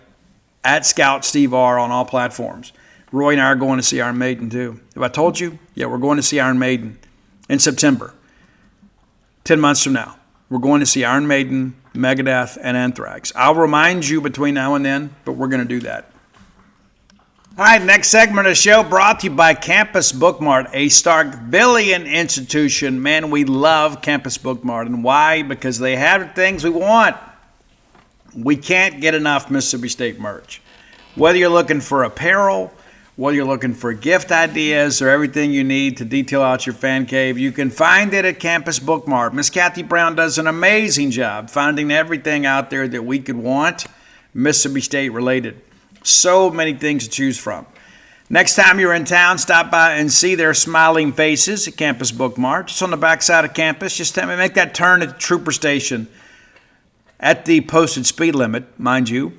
at Scout Steve R on all platforms. Roy and I are going to see Iron Maiden too. Have I told you? Yeah, we're going to see Iron Maiden in September, 10 months from now. We're going to see Iron Maiden, Megadeth, and Anthrax. I'll remind you between now and then, but we're going to do that. All right, next segment of the show brought to you by Campus Bookmart, a Starkvillian institution. Man, we love Campus Bookmart. And why? Because they have the things we want. We can't get enough Mississippi State merch. Whether you're looking for apparel, whether you're looking for gift ideas or everything you need to detail out your fan cave, you can find it at Campus Bookmart. Miss Kathy Brown does an amazing job finding everything out there that we could want Mississippi State related. So many things to choose from. Next time you're in town, stop by and see their smiling faces at Campus Bookmart. Just on the backside of campus, just make that turn at the Trooper Station at the posted speed limit, mind you,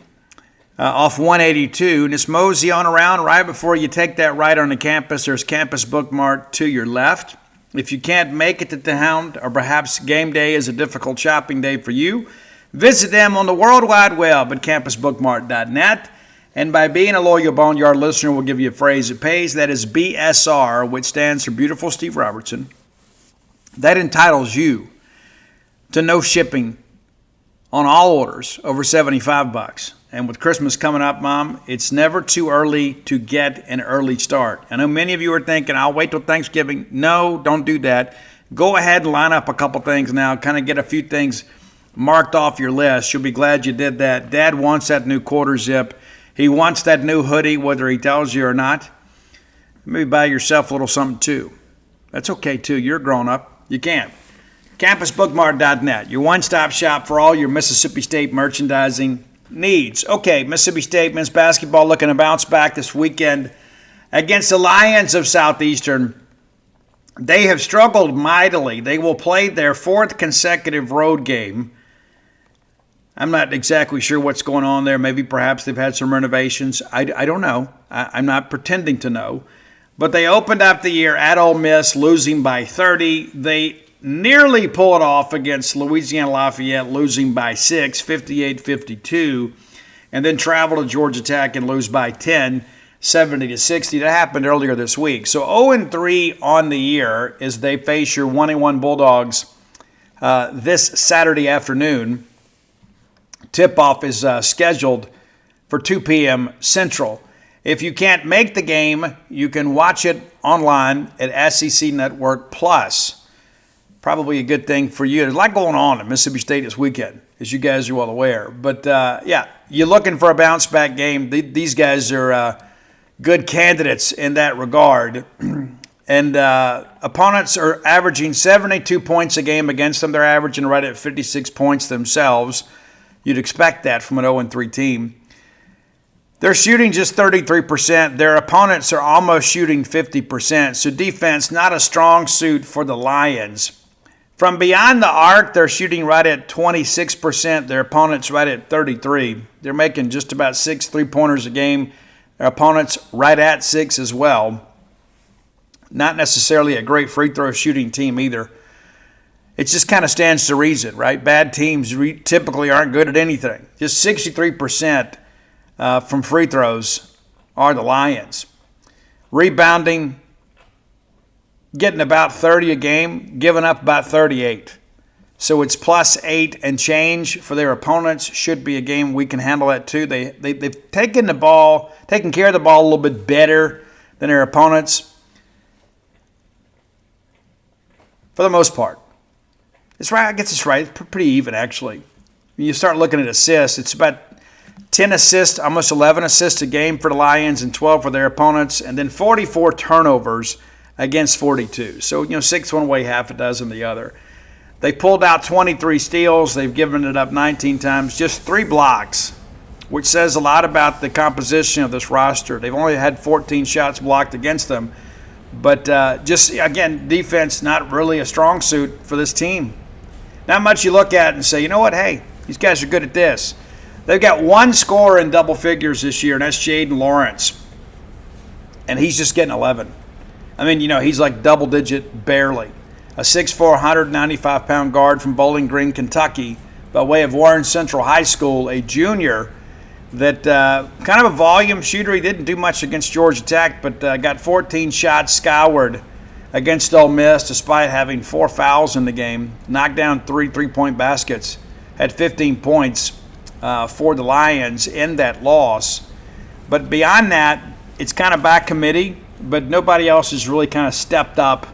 off 182. And just mosey on around right before you take that right on the campus. There's Campus Bookmart to your left. If you can't make it to town, or perhaps game day is a difficult shopping day for you, visit them on the World Wide Web at campusbookmart.net. And by being a loyal Boneyard listener, we'll give you a phrase that pays. That is BSR, which stands for Beautiful Steve Robertson. That entitles you to no shipping on all orders over $75. And with Christmas coming up, Mom, it's never too early to get an early start. I know many of you are thinking, I'll wait till Thanksgiving. No, don't do that. Go ahead and line up a couple things now, kind of get a few things marked off your list. You'll be glad you did that. Dad wants that new quarter zip. He wants that new hoodie, whether he tells you or not. Maybe buy yourself a little something too. That's okay too. You're a grown up. You can. CampusBookmart.net, your one-stop shop for all your Mississippi State merchandising needs. Okay, Mississippi State men's basketball looking to bounce back this weekend against the Lions of Southeastern. They have struggled mightily. They will play their fourth consecutive road game. I'm not exactly sure what's going on there. Maybe perhaps they've had some renovations. I don't know. I'm not pretending to know. But they opened up the year at Ole Miss, losing by 30. They nearly pull it off against Louisiana Lafayette, losing by 6, 58-52, and then travel to Georgia Tech and lose by 10, 70-60. That happened earlier this week. So 0-3 on the year as they face your 1-1 Bulldogs this Saturday afternoon. Tip-off is scheduled for 2 p.m. Central. If you can't make the game, you can watch it online at SEC Network Plus. Probably a good thing for you. There's a lot going on at Mississippi State this weekend, as you guys are well aware. But, you're looking for a bounce-back game. These guys are good candidates in that regard. And opponents are averaging 72 points a game against them. They're averaging right at 56 points themselves. You'd expect that from an 0-3 team. They're shooting just 33%. Their opponents are almost shooting 50%. So defense, not a strong suit for the Lions. From beyond the arc, they're shooting right at 26%. Their opponents right at 33%. They're making just about 6 3-pointers a game. Their opponents right at 6 as well. Not necessarily a great free throw shooting team either. It just kind of stands to reason, right? Bad teams typically aren't good at anything. Just 63% from free throws are the Lions. Rebounding, getting about 30 a game, giving up about 38. So it's +8 and change for their opponents. Should be a game we can handle that too. They've taken care of the ball a little bit better than their opponents for the most part. It's right. I guess it's right. It's pretty even, actually. When you start looking at assists, it's about 10 assists, almost 11 assists a game for the Lions and 12 for their opponents, and then 44 turnovers against 42. So, 6 one way, half a dozen the other. They pulled out 23 steals. They've given it up 19 times, just 3 blocks, which says a lot about the composition of this roster. They've only had 14 shots blocked against them. But just, again, defense not really a strong suit for this team. Not much you look at and say, you know what, hey, these guys are good at this. They've got one scorer in double figures this year, and that's Jaden Lawrence. And he's just getting 11. I mean, he's like double-digit barely. A 6'4", 195-pound guard from Bowling Green, Kentucky, by way of Warren Central High School, a junior that kind of a volume shooter. He didn't do much against Georgia Tech, but got 14 shots skyward against Ole Miss despite having 4 fouls in the game. Knocked down 3 3-point baskets. Had 15 points for the Lions in that loss. But beyond that, it's kind of by committee, but nobody else has really kind of stepped up.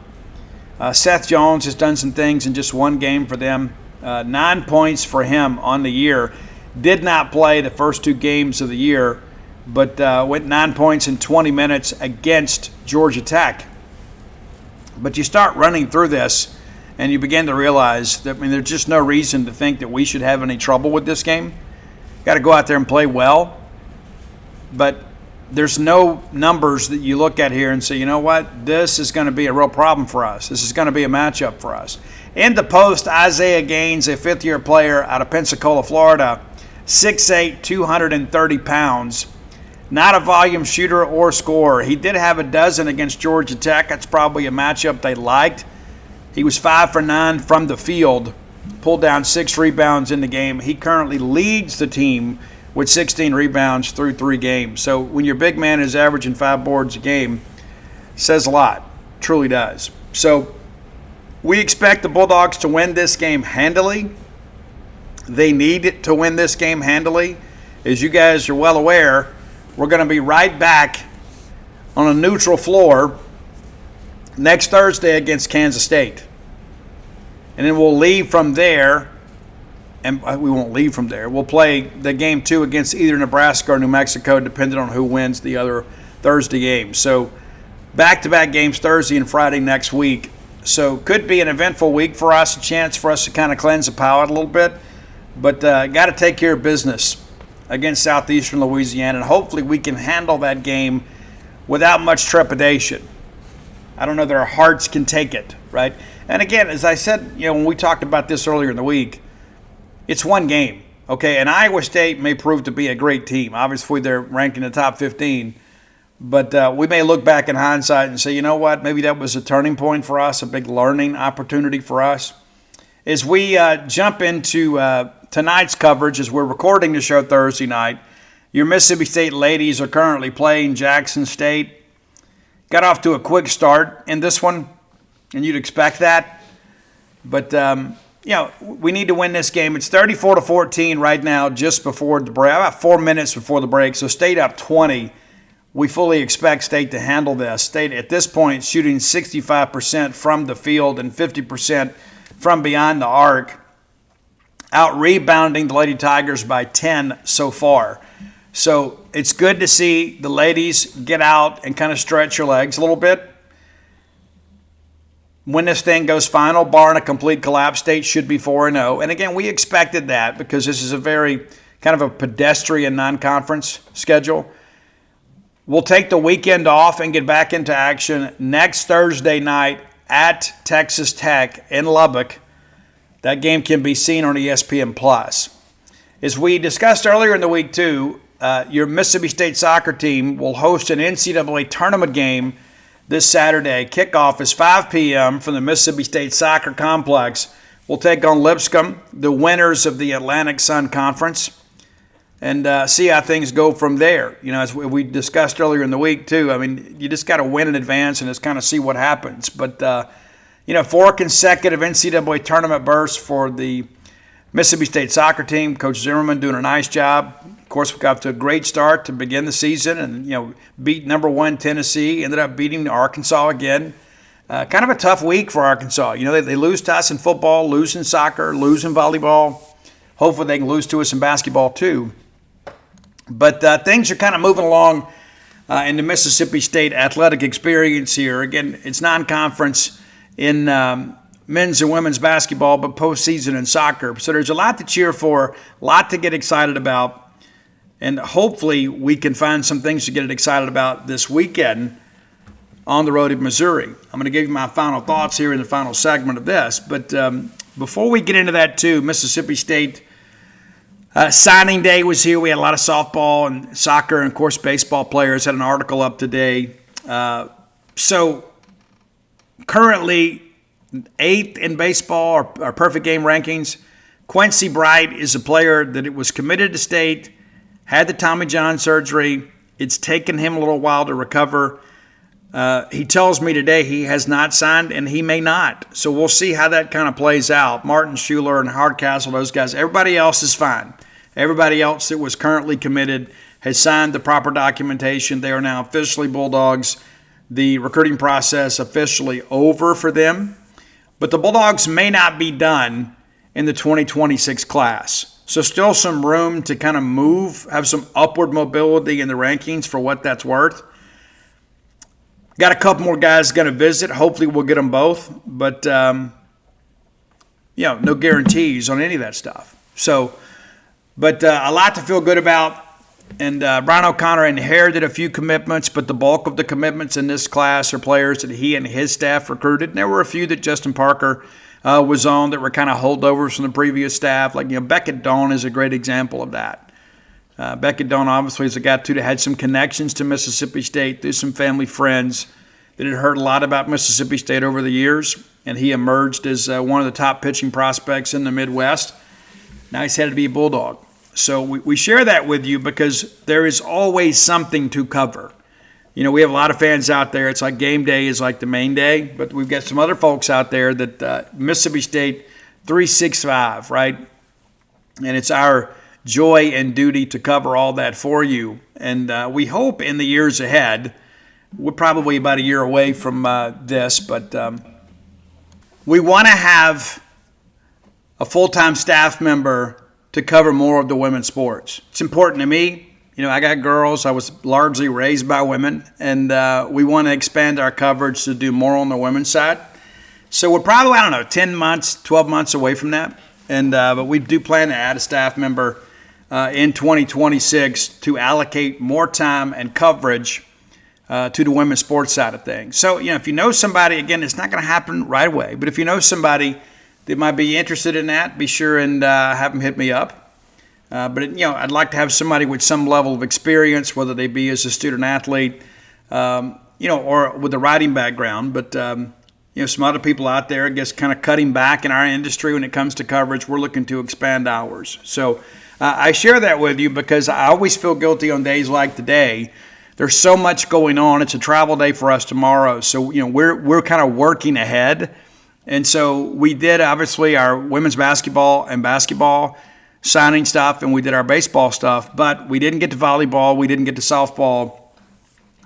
Seth Jones has done some things in just one game for them. 9 points for him on the year. Did not play the first 2 games of the year, but went 9 points in 20 minutes against Georgia Tech. But you start running through this, and you begin to realize that there's just no reason to think that we should have any trouble with this game. Got to go out there and play well, but there's no numbers that you look at here and say, you know what, this is going to be a real problem for us. This is going to be a matchup for us. In the post, Isaiah Gaines, a 5th-year player out of Pensacola, Florida, 6'8", 230 pounds. Not a volume shooter or scorer. He did have a dozen against Georgia Tech. That's probably a matchup they liked. He was 5 for 9 from the field, pulled down 6 rebounds in the game. He currently leads the team with 16 rebounds through 3 games. So when your big man is averaging 5 boards a game, says a lot. Truly does. So we expect the Bulldogs to win this game handily. They need to win this game handily. As you guys are well aware, we're going to be right back on a neutral floor next Thursday against Kansas State. And then we'll leave from there, and we won't leave from there. We'll play the game 2 against either Nebraska or New Mexico, depending on who wins the other Thursday game. So back-to-back games Thursday and Friday next week. So could be an eventful week for us, a chance for us to kind of cleanse the palate a little bit. But got to take care of business against Southeastern Louisiana, and hopefully we can handle that game without much trepidation. I don't know that our hearts can take it, right? And again, as I said, when we talked about this earlier in the week, it's one game, okay? And Iowa State may prove to be a great team. Obviously, they're ranked in the top 15. But we may look back in hindsight and say, you know what, maybe that was a turning point for us, a big learning opportunity for us. As we jump into tonight's coverage, as we're recording the show Thursday night, your Mississippi State ladies are currently playing Jackson State. Got off to a quick start in this one, and you'd expect that. But, we need to win this game. It's 34-14 right now, just before the break, about 4 minutes before the break, so State up 20. We fully expect State to handle this. State, at this point, shooting 65% from the field and 50% from beyond the arc, out-rebounding the Lady Tigers by 10 so far. So it's good to see the ladies get out and kind of stretch your legs a little bit. When this thing goes final, barring a complete collapse, State should be 4-0. And again, we expected that because this is a very kind of a pedestrian non-conference schedule. We'll take the weekend off and get back into action next Thursday night at Texas Tech in Lubbock. That game can be seen on ESPN+. As we discussed earlier in the week, too, your Mississippi State soccer team will host an NCAA tournament game this Saturday. Kickoff is 5 p.m. from the Mississippi State Soccer Complex. We'll take on Lipscomb, the winners of the Atlantic Sun Conference, and see how things go from there. As we discussed earlier in the week, too, I mean, you just got to win in advance and just kind of see what happens. But, 4 consecutive NCAA tournament berths for the Mississippi State soccer team. Coach Zimmerman doing a nice job. Of course, we got to a great start to begin the season and, beat number 1 Tennessee, ended up beating Arkansas again. Kind of a tough week for Arkansas. They lose to us in football, lose in soccer, lose in volleyball. Hopefully they can lose to us in basketball, too. But things are kind of moving along in the Mississippi State athletic experience here. Again, it's non-conference in men's and women's basketball, but postseason in soccer. So there's a lot to cheer for, a lot to get excited about, and hopefully we can find some things to get excited about this weekend on the road in Missouri. I'm going to give you my final thoughts here in the final segment of this. But before we get into that, too, Mississippi State signing day was here. We had a lot of softball and soccer and, of course, baseball players. Had an article up today. So currently 8th in baseball, our perfect game rankings. Quincy Bright is a player that it was committed to State, had the Tommy John surgery. It's taken him a little while to recover. He tells me today he has not signed, and he may not. So we'll see how that kind of plays out. Martin Schuler and Hardcastle, those guys, everybody else is fine. Everybody else that was currently committed has signed the proper documentation. They are now officially Bulldogs. The recruiting process officially over for them. But the Bulldogs may not be done in the 2026 class. So still some room to kind of move, have some upward mobility in the rankings for what that's worth. Got a couple more guys going to visit. Hopefully we'll get them both. But, no guarantees on any of that stuff. But a lot to feel good about. And Brian O'Connor inherited a few commitments, but the bulk of the commitments in this class are players that he and his staff recruited. And there were a few that Justin Parker was on that were kind of holdovers from the previous staff. Like, Beckett Dawn is a great example of that. Beckett Dawn obviously is a guy, too, that had some connections to Mississippi State through some family friends that had heard a lot about Mississippi State over the years. And he emerged as one of the top pitching prospects in the Midwest. Now he's headed to be a Bulldog. So we share that with you because there is always something to cover. We have a lot of fans out there. It's like game day is like the main day, but we've got some other folks out there that Mississippi State 365, right? And it's our joy and duty to cover all that for you. And we hope in the years ahead, we're probably about a year away from this, but we want to have a full-time staff member to cover more of the women's sports. It's important to me. I got girls. I was largely raised by women, and we want to expand our coverage to do more on the women's side. So we're probably, 10 months, 12 months away from that. And but we do plan to add a staff member in 2026 to allocate more time and coverage to the women's sports side of things. So, if you know somebody, again, it's not going to happen right away, but if you know somebody that might be interested in that, be sure and have them hit me up. I'd like to have somebody with some level of experience, whether they be as a student athlete, or with a writing background. But, some other people out there, I guess, kind of cutting back in our industry when it comes to coverage. We're looking to expand hours. So I share that with you because I always feel guilty on days like today. There's so much going on. It's a travel day for us tomorrow. So, we're kind of working ahead. And so we did, obviously, our women's basketball and basketball signing stuff, and we did our baseball stuff, but we didn't get to volleyball. We didn't get to softball.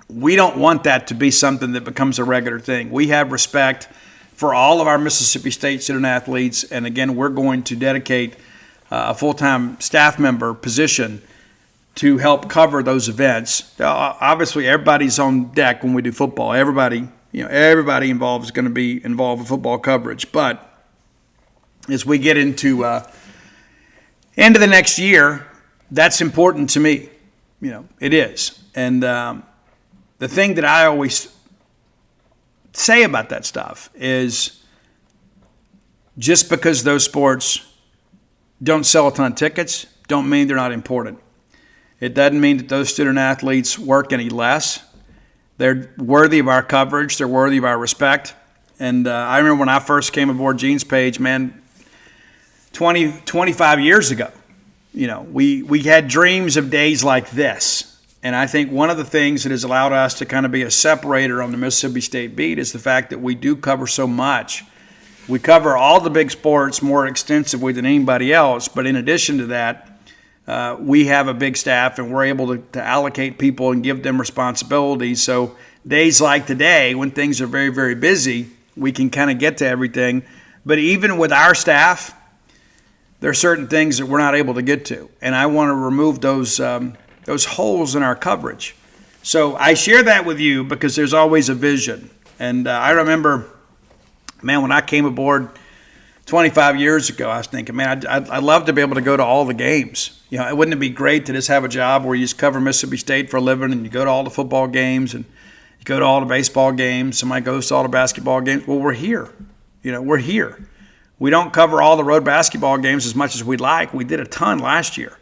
We don't want that to be something that becomes a regular thing. We have respect for all of our Mississippi State student athletes. And again, we're going to dedicate a full-time staff member position to help cover those events. Obviously, everybody's on deck when we do football. Everybody involved is going to be involved in football coverage. But as we get into the next year, that's important to me. It is. And the thing that I always say about that stuff is just because those sports don't sell a ton of tickets, don't mean they're not important. It doesn't mean that those student athletes work any less. They're worthy of our coverage. They're worthy of our respect. And I remember when I first came aboard Gene's Page, 25 years ago, we had dreams of days like this. And I think one of the things that has allowed us to kind of be a separator on the Mississippi State beat is the fact that we do cover so much. We cover all the big sports more extensively than anybody else. But in addition to that, we have a big staff, and we're able to allocate people and give them responsibilities. So days like today, when things are very, very busy, we can kind of get to everything. But even with our staff, there are certain things that we're not able to get to. And I want to remove those holes in our coverage. So I share that with you because there's always a vision. And I remember, when I came aboard 25 years ago, I was thinking, I'd love to be able to go to all the games. Wouldn't it be great to just have a job where you just cover Mississippi State for a living and you go to all the football games and you go to all the baseball games, somebody goes to all the basketball games. Well, we're here. We're here. We don't cover all the road basketball games as much as we'd like. We did a ton last year.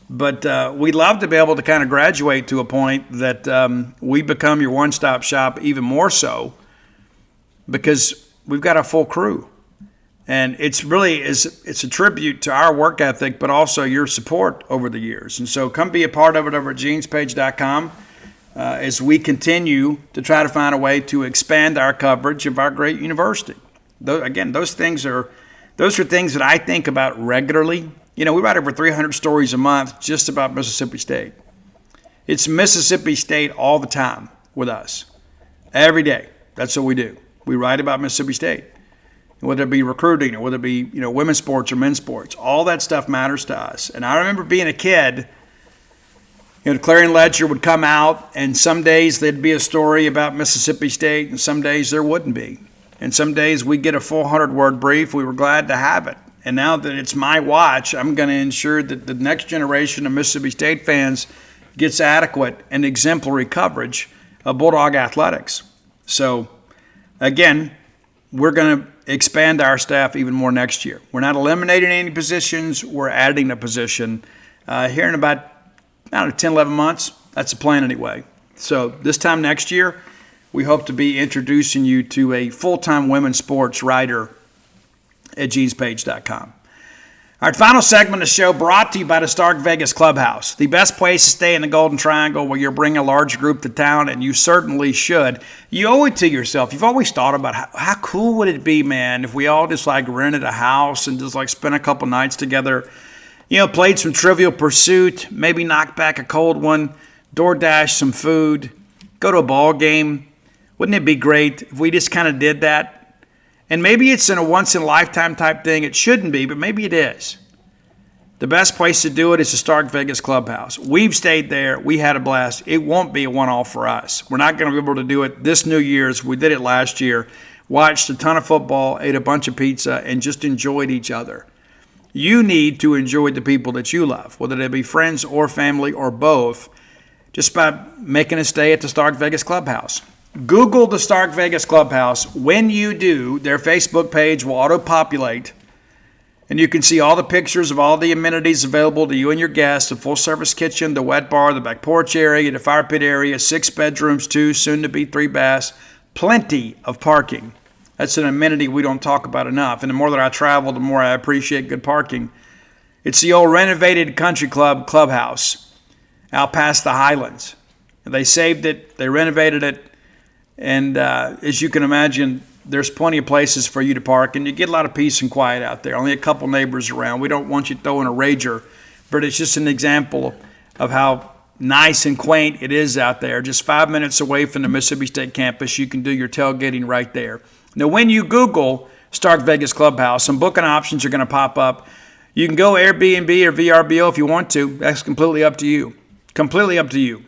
But we'd love to be able to kind of graduate to a point that we become your one-stop shop even more so because we've got a full crew. And it's a tribute to our work ethic, but also your support over the years. And so come be a part of it over at genespage.com as we continue to try to find a way to expand our coverage of our great university. Those things are things that I think about regularly. We write over 300 stories a month just about Mississippi State. It's Mississippi State all the time with us. Every day. That's what we do. We write about Mississippi State. Whether it be recruiting or whether it be, women's sports or men's sports, all that stuff matters to us. And I remember being a kid, the Clarion Ledger would come out, and some days there'd be a story about Mississippi State, and some days there wouldn't be. And some days we'd get a 400-word brief. We were glad to have it. And now that it's my watch, I'm going to ensure that the next generation of Mississippi State fans gets adequate and exemplary coverage of Bulldog athletics. So, again, we're going to expand our staff even more next year. We're not eliminating any positions. We're adding a position here in about, 10, 11 months. That's the plan anyway. So this time next year, we hope to be introducing you to a full-time women's sports writer at genespage.com. Our final segment of the show brought to you by the Stark Vegas Clubhouse, the best place to stay in the Golden Triangle where you're bringing a large group to town, and you certainly should. You owe it to yourself. You've always thought about how cool would it be, man, if we all just rented a house and just spent a couple nights together, played some Trivial Pursuit, maybe knocked back a cold one, DoorDash some food, go to a ball game. Wouldn't it be great if we just kind of did that? And maybe it's in a once-in-a-lifetime type thing. It shouldn't be, but maybe it is. The best place to do it is the Stark Vegas Clubhouse. We've stayed there. We had a blast. It won't be a one-off for us. We're not going to be able to do it this New Year's. We did it last year. Watched a ton of football, ate a bunch of pizza, and just enjoyed each other. You need to enjoy the people that you love, whether they be friends or family or both, just by making a stay at the Stark Vegas Clubhouse. Google the Stark Vegas Clubhouse. When you do, their Facebook page will auto-populate, and you can see all the pictures of all the amenities available to you and your guests: the full-service kitchen, the wet bar, the back porch area, the fire pit area, 6 bedrooms, 2, soon to be 3 baths, plenty of parking. That's an amenity we don't talk about enough. And the more that I travel, the more I appreciate good parking. It's the old renovated country club clubhouse out past the Highlands. They saved it. They renovated it. And as you can imagine, there's plenty of places for you to park. And you get a lot of peace and quiet out there. Only a couple neighbors around. We don't want you throwing a rager. But it's just an example of how nice and quaint it is out there. Just 5 minutes away from the Mississippi State campus, you can do your tailgating right there. Now, when you Google Stark Vegas Clubhouse, some booking options are going to pop up. You can go Airbnb or VRBO if you want to. That's completely up to you. Completely up to you.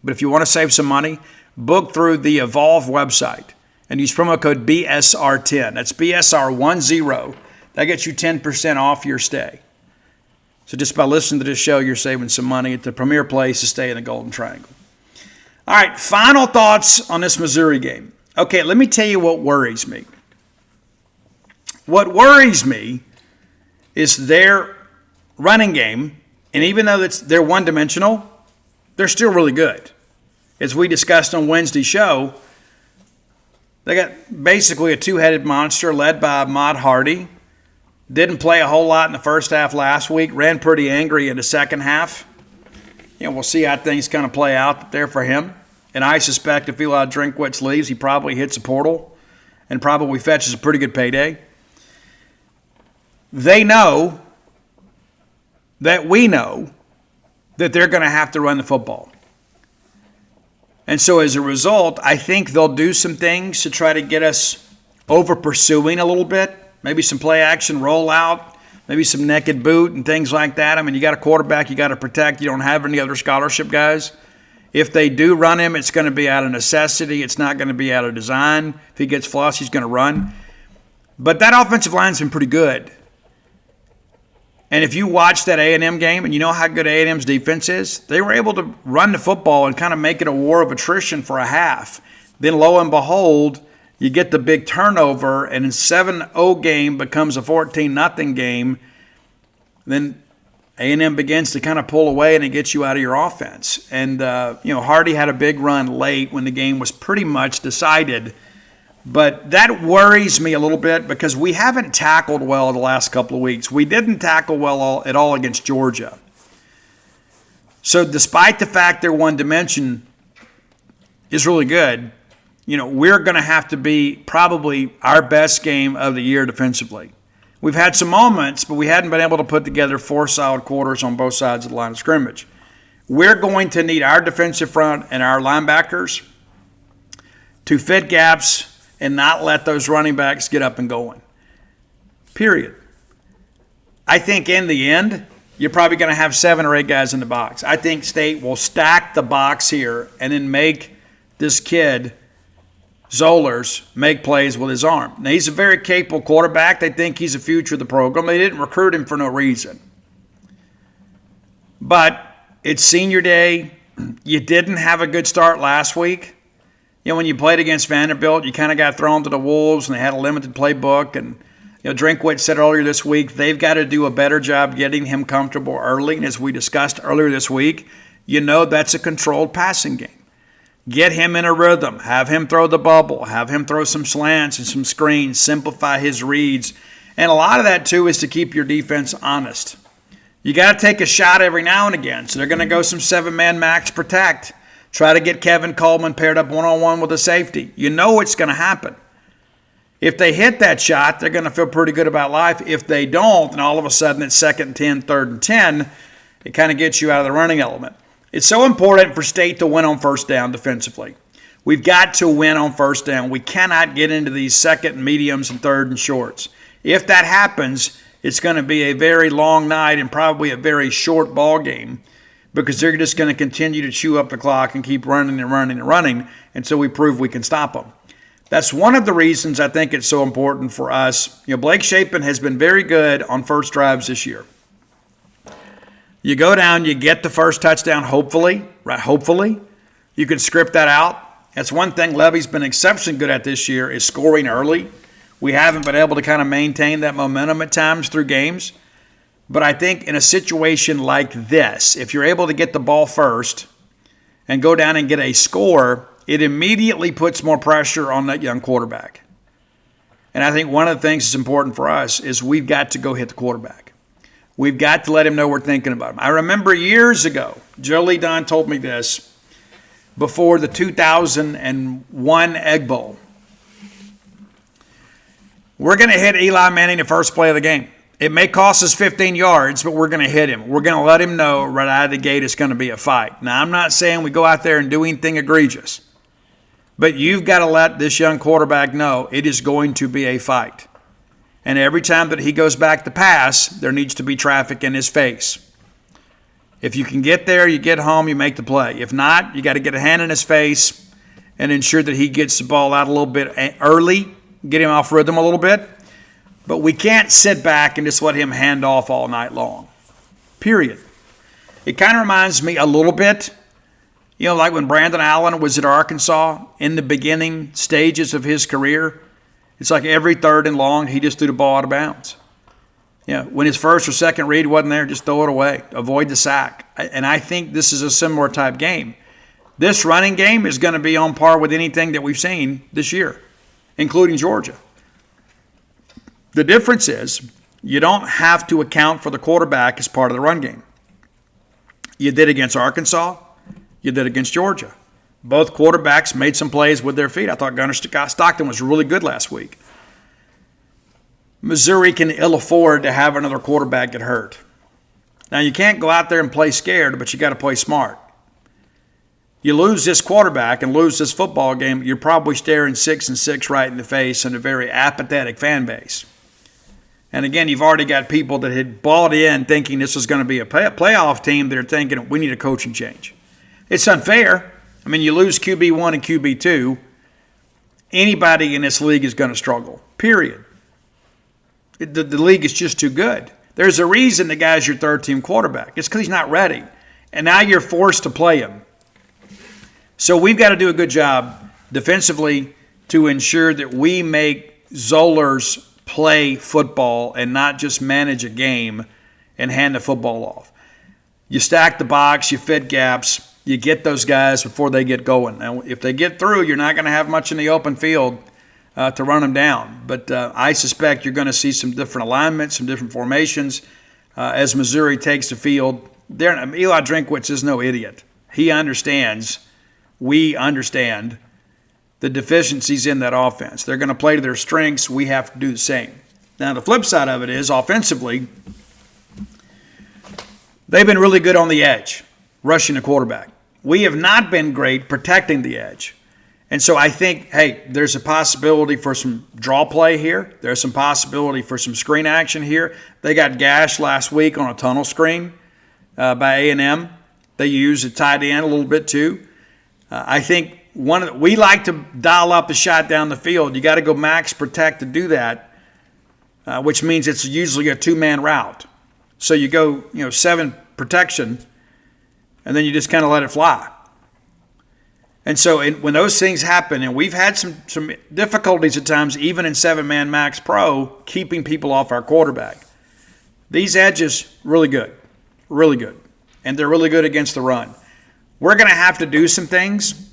But if you want to save some money, book through the Evolve website and use promo code BSR10. That's BSR10. That gets you 10% off your stay. So just by listening to this show, you're saving some money at the premier place to stay in the Golden Triangle. All right, final thoughts on this Missouri game. Okay, let me tell you what worries me. What worries me is their running game, and even though they're one-dimensional, they're still really good. As we discussed on Wednesday's show, they got basically a two-headed monster led by Ahmad Hardy. Didn't play a whole lot in the first half last week. Ran pretty angry in the second half. We'll see how things kind of play out there for him. And I suspect if Eli Drinkwitz leaves, he probably hits a portal and probably fetches a pretty good payday. They know that we know that they're going to have to run the football. And so as a result, I think they'll do some things to try to get us over pursuing a little bit. Maybe some play action rollout, maybe some naked boot and things like that. I mean, you got a quarterback you got to protect. You don't have any other scholarship guys. If they do run him, it's going to be out of necessity. It's not going to be out of design. If he gets flush, he's going to run. But that offensive line's been pretty good. And if you watch that A&M game and you know how good A&M's defense is, they were able to run the football and kind of make it a war of attrition for a half. Then lo and behold, you get the big turnover, and a 7-0 game becomes a 14-0 game. Then A&M begins to kind of pull away, and it gets you out of your offense. And, Hardy had a big run late when the game was pretty much decided. But that worries me a little bit because we haven't tackled well the last couple of weeks. We didn't tackle well at all against Georgia. So despite the fact their one dimension is really good, we're going to have to be probably our best game of the year defensively. We've had some moments, but we hadn't been able to put together 4 solid quarters on both sides of the line of scrimmage. We're going to need our defensive front and our linebackers to fit gaps and not let those running backs get up and going. Period. I think in the end, you're probably going to have 7 or 8 guys in the box. I think State will stack the box here and then make this kid Zollers make plays with his arm. Now, he's a very capable quarterback. They think he's the future of the program. They didn't recruit him for no reason. But it's senior day. You didn't have a good start last week. When you played against Vanderbilt, you kind of got thrown to the wolves, and they had a limited playbook. And Drinkwitz said earlier this week they've got to do a better job getting him comfortable early. And as we discussed earlier this week, that's a controlled passing game. Get him in a rhythm. Have him throw the bubble. Have him throw some slants and some screens. Simplify his reads. And a lot of that, too, is to keep your defense honest. You got to take a shot every now and again. So they're going to go some 7-man max protect. Try to get Kevin Coleman paired up one-on-one with a safety. You know it's going to happen. If they hit that shot, they're going to feel pretty good about life. If they don't, and all of a sudden it's 2nd and 10, 3rd and 10, it kind of gets you out of the running element. It's so important for State to win on first down defensively. We've got to win on first down. We cannot get into these 2nd and mediums and 3rd and shorts. If that happens, it's going to be a very long night and probably a very short ball game because they're just going to continue to chew up the clock and keep running and running and running until we prove we can stop them. That's one of the reasons I think it's so important for us. Blake Shapen has been very good on first drives this year. You go down, you get the first touchdown, hopefully, right? Hopefully. You can script that out. That's one thing Levy's been exceptionally good at this year is scoring early. We haven't been able to kind of maintain that momentum at times through games. But I think in a situation like this, if you're able to get the ball first and go down and get a score, it immediately puts more pressure on that young quarterback. And I think one of the things that's important for us is we've got to go hit the quarterback. We've got to let him know we're thinking about him. I remember years ago, Joe Lee Don told me this before the 2001 Egg Bowl. We're going to hit Eli Manning the first play of the game. It may cost us 15 yards, but we're going to hit him. We're going to let him know right out of the gate it's going to be a fight. Now, I'm not saying we go out there and do anything egregious, but you've got to let this young quarterback know it is going to be a fight. And every time that he goes back to pass, there needs to be traffic in his face. If you can get there, you get home, you make the play. If not, you got to get a hand in his face and ensure that he gets the ball out a little bit early, get him off rhythm a little bit. But we can't sit back and just let him hand off all night long. Period. It kind of reminds me a little bit, like when Brandon Allen was at Arkansas in the beginning stages of his career. It's like every third and long, he just threw the ball out of bounds. When his first or second read wasn't there, just throw it away. Avoid the sack. And I think this is a similar type game. This running game is going to be on par with anything that we've seen this year, including Georgia. The difference is you don't have to account for the quarterback as part of the run game. You did against Arkansas. You did against Georgia. Both quarterbacks made some plays with their feet. I thought Gunnar Stockton was really good last week. Missouri can ill afford to have another quarterback get hurt. Now, you can't go out there and play scared, but you got to play smart. You lose this quarterback and lose this football game, you're probably staring 6-6 right in the face and a very apathetic fan base. And again, you've already got people that had bought in thinking this was going to be a playoff team that are thinking we need a coaching change. It's unfair. I mean, you lose QB1 and QB2, anybody in this league is going to struggle, period. The league is just too good. There's a reason the guy's your third-team quarterback. It's because he's not ready. And now you're forced to play him. So we've got to do a good job defensively to ensure that we make Zollers play football and not just manage a game and hand the football off. You stack the box, you fit gaps, you get those guys before they get going. Now, if they get through, you're not going to have much in the open field to run them down. But I suspect you're going to see some different alignments, some different formations as Missouri takes the field. Eli Drinkwitz is no idiot. He understands, we understand, the deficiencies in that offense. They're going to play to their strengths. We have to do the same. Now, the flip side of it is, offensively, they've been really good on the edge, rushing the quarterback. We have not been great protecting the edge. And so I think, hey, there's a possibility for some draw play here. There's some possibility for some screen action here. They got gashed last week on a tunnel screen by A&M. They used a tight end a little bit too. I think we like to dial up the shot down the field. You got to go max protect to do that, which means it's usually a two-man route. So you go, 7 protection, and then you just kind of let it fly. And so when those things happen, and we've had some difficulties at times, even in 7-man max pro, keeping people off our quarterback. These edges, really good. Really good. And they're really good against the run. We're going to have to do some things,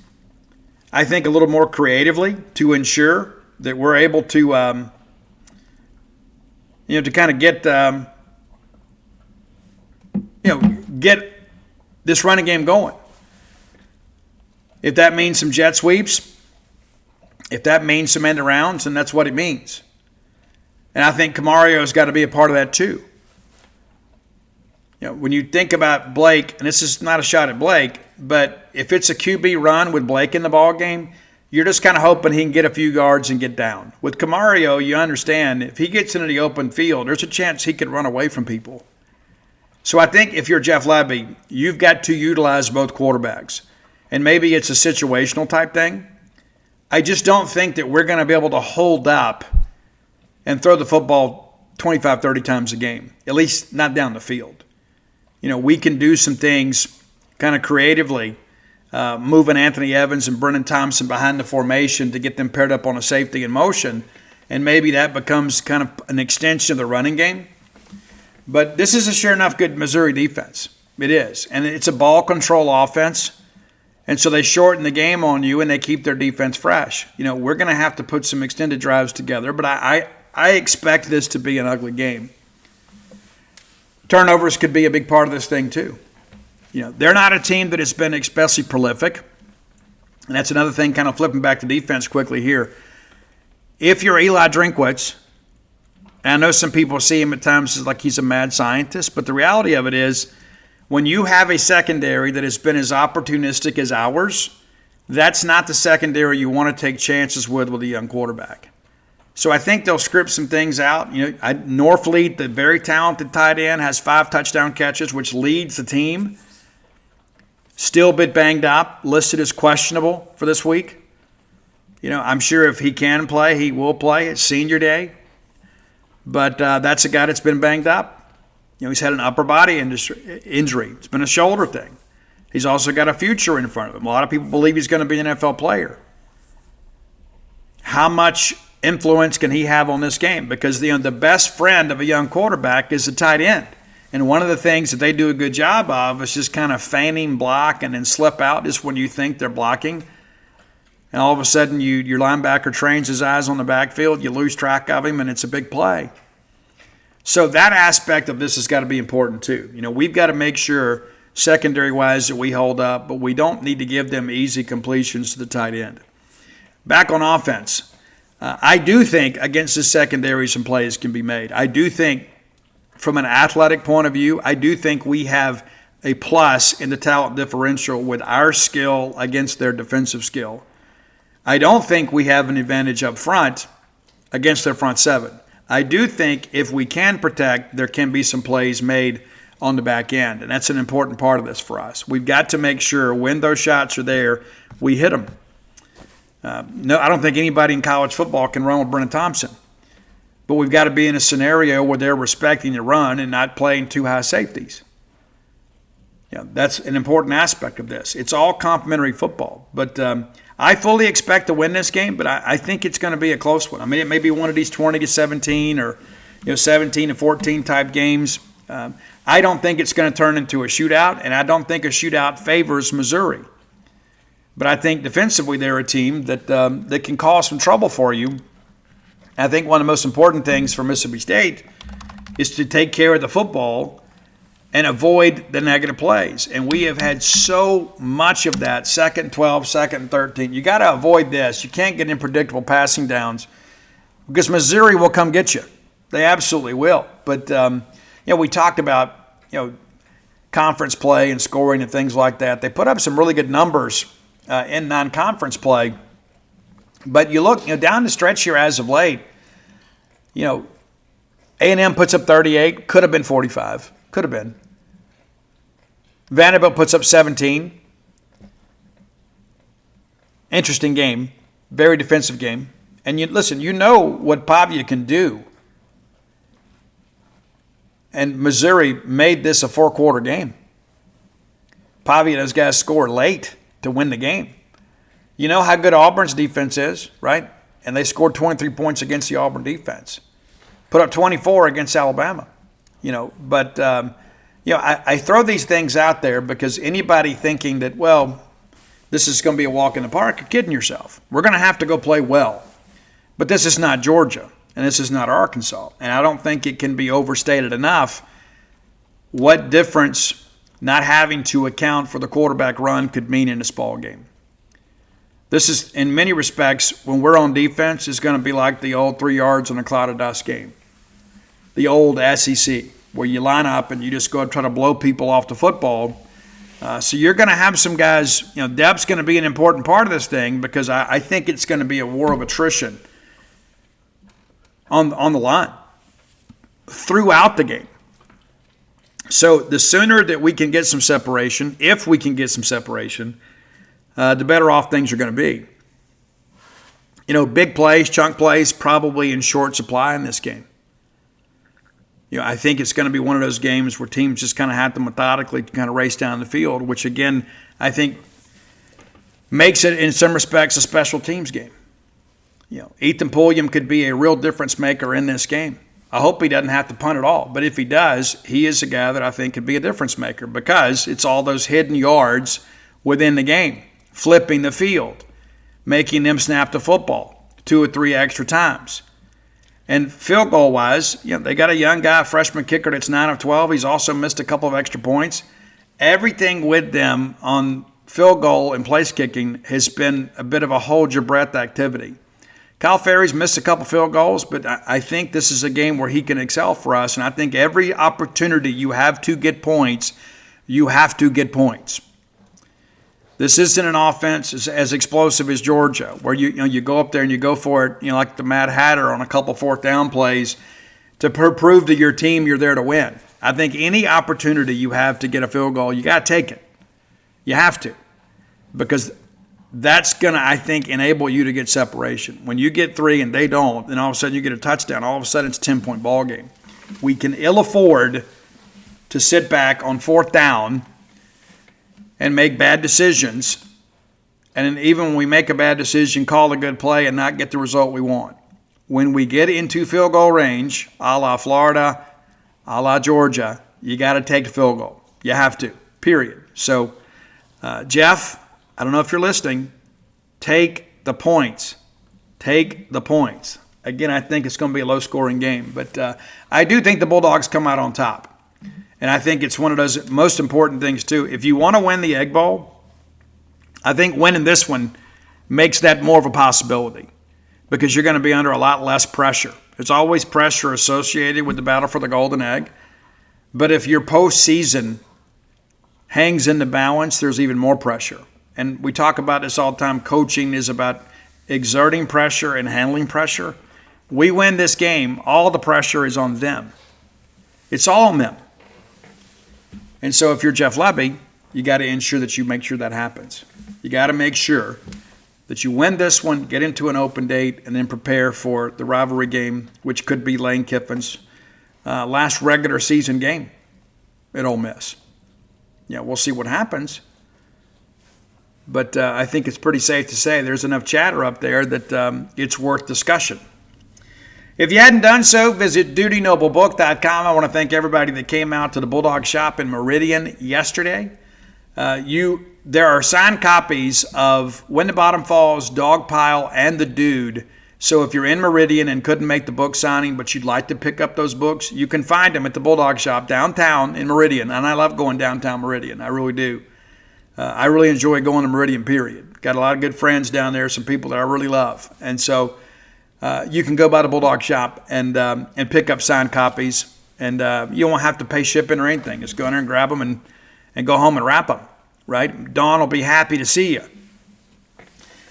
I think, a little more creatively to ensure that we're able to, to kind of get, get this running game going. If that means some jet sweeps, if that means some end arounds, then that's what it means. And I think Camario's got to be a part of that too. When you think about Blake, and this is not a shot at Blake, but if it's a QB run with Blake in the ball game, you're just kind of hoping he can get a few yards and get down. With Camario, you understand if he gets into the open field, there's a chance he could run away from people. So I think if you're Jeff Lebby, you've got to utilize both quarterbacks. And maybe it's a situational type thing. I just don't think that we're going to be able to hold up and throw the football 25, 30 times a game, at least not down the field. We can do some things kind of creatively, moving Anthony Evans and Brennan Thompson behind the formation to get them paired up on a safety in motion, and maybe that becomes kind of an extension of the running game. But this is a sure enough good Missouri defense. It is. And it's a ball control offense. And so they shorten the game on you and they keep their defense fresh. We're going to have to put some extended drives together, but I expect this to be an ugly game. Turnovers could be a big part of this thing too. They're not a team that has been especially prolific. And that's another thing, kind of flipping back to defense quickly here. If you're Eli Drinkwitz, and I know some people see him at times as like he's a mad scientist, but the reality of it is when you have a secondary that has been as opportunistic as ours, that's not the secondary you want to take chances with a young quarterback. So I think they'll script some things out. Norfleet, the very talented tight end, has 5 touchdown catches, which leads the team. Still a bit banged up, listed as questionable for this week. I'm sure if he can play, he will play. It's senior day. But that's a guy that's been banged up. He's had an upper body injury. It's been a shoulder thing. He's also got a future in front of him. A lot of people believe he's going to be an NFL player. How much influence can he have on this game? Because the best friend of a young quarterback is the tight end. And one of the things that they do a good job of is just kind of feigning block and then slip out just when you think they're blocking. And all of a sudden, your linebacker trains his eyes on the backfield, you lose track of him, and it's a big play. So that aspect of this has got to be important too. We've got to make sure secondary-wise that we hold up, but we don't need to give them easy completions to the tight end. Back on offense, I do think against the secondary some plays can be made. I do think from an athletic point of view, I do think we have a plus in the talent differential with our skill against their defensive skill. I don't think we have an advantage up front against their front seven. I do think if we can protect, there can be some plays made on the back end, and that's an important part of this for us. We've got to make sure when those shots are there, we hit them. No, I don't think anybody in college football can run with Brennan Thompson, but we've got to be in a scenario where they're respecting the run and not playing too high safeties. That's an important aspect of this. It's all complementary football, but I fully expect to win this game, but I think it's going to be a close one. I mean, it may be one of these 20-17 or 17-14 type games. I don't think it's going to turn into a shootout, and I don't think a shootout favors Missouri. But I think defensively they're a team that can cause some trouble for you. I think one of the most important things for Mississippi State is to take care of the football and avoid the negative plays. And we have had so much of that, 2nd and 12, 2nd and 13. You got to avoid this. You can't get in predictable passing downs because Missouri will come get you. They absolutely will. But, we talked about, conference play and scoring and things like that. They put up some really good numbers in non-conference play. But you look, down the stretch here as of late, A&M puts up 38, could have been 45, could have been. Vanderbilt puts up 17. Interesting game, very defensive game. And you know what Pavia can do. And Missouri made this a 4-quarter game. Pavia and those guys scored late to win the game. You know how good Auburn's defense is, right? And they scored 23 points against the Auburn defense. Put up 24 against Alabama. I throw these things out there because anybody thinking that, this is going to be a walk in the park, you're kidding yourself. We're going to have to go play well. But this is not Georgia, and this is not Arkansas. And I don't think it can be overstated enough what difference not having to account for the quarterback run could mean in this ball game. This is, in many respects, when we're on defense, is going to be like the old 3 yards on a cloud of dust game. The old SEC, where you line up and you just go and try to blow people off the football. So you're going to have some guys, depth's going to be an important part of this thing because I think it's going to be a war of attrition on the line throughout the game. So the sooner that we can get some separation, if we can get some separation, the better off things are going to be. Big plays, chunk plays, probably in short supply in this game. I think it's going to be one of those games where teams just kind of have to methodically kind of race down the field, which, again, I think makes it, in some respects, a special teams game. Ethan Pulliam could be a real difference maker in this game. I hope he doesn't have to punt at all. But if he does, he is a guy that I think could be a difference maker because it's all those hidden yards within the game, flipping the field, making them snap the football 2 or 3 extra times. And field goal-wise, they got a young guy, a freshman kicker that's 9 of 12. He's also missed a couple of extra points. Everything with them on field goal and place kicking has been a bit of a hold-your-breath activity. Kyle Ferry's missed a couple field goals, but I think this is a game where he can excel for us. And I think every opportunity you have to get points, you have to get points. This isn't an offense as explosive as Georgia, where you go up there and you go for it, like the Mad Hatter on a couple fourth down plays to prove to your team you're there to win. I think any opportunity you have to get a field goal, you got to take it. You have to, because that's going to, I think, enable you to get separation. When you get 3 and they don't, then all of a sudden you get a touchdown. All of a sudden it's a 10-point ball game. We can ill afford to sit back on fourth down and make bad decisions, and even when we make a bad decision, call a good play and not get the result we want. When we get into field goal range, a la Florida, a la Georgia, you got to take the field goal. You have to, period. So, Jeff, I don't know if you're listening, take the points. Take the points. Again, I think it's going to be a low-scoring game, but I do think the Bulldogs come out on top. And I think it's one of those most important things, too. If you want to win the Egg Bowl, I think winning this one makes that more of a possibility because you're going to be under a lot less pressure. There's always pressure associated with the battle for the Golden Egg. But if your postseason hangs in the balance, there's even more pressure. And we talk about this all the time. Coaching is about exerting pressure and handling pressure. We win this game, all the pressure is on them. It's all on them. And so if you're Jeff Lebby, you got to ensure that you make sure that happens. You got to make sure that you win this one, get into an open date, and then prepare for the rivalry game, which could be Lane Kiffin's last regular season game at Ole Miss. We'll see what happens. But I think it's pretty safe to say there's enough chatter up there that it's worth discussion. If you hadn't done so, visit DutyNobleBook.com. I want to thank everybody that came out to the Bulldog Shop in Meridian yesterday. There are signed copies of When the Bottom Falls, Dogpile, and The Dude. So if you're in Meridian and couldn't make the book signing, but you'd like to pick up those books, you can find them at the Bulldog Shop downtown in Meridian. And I love going downtown Meridian. I really do. I really enjoy going to Meridian, period. Got a lot of good friends down there, some people that I really love. And so you can go by the Bulldog Shop and pick up signed copies. And you won't have to pay shipping or anything. Just go in there and grab them and go home and wrap them, right? Dawn will be happy to see you.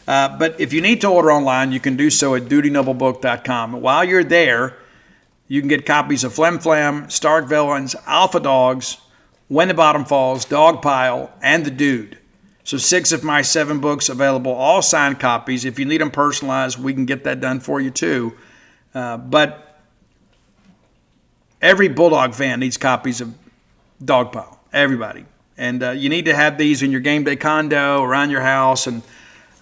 But if you need to order online, you can do so at DutyNobleBook.com. While you're there, you can get copies of Flim Flam, Stark Villains, Alpha Dogs, When the Bottom Falls, Dogpile, and The Dude. So 6 of my 7 books available, all signed copies. If you need them personalized, we can get that done for you too. But every Bulldog fan needs copies of Dogpile, everybody. And you need to have these in your game day condo, around your house. And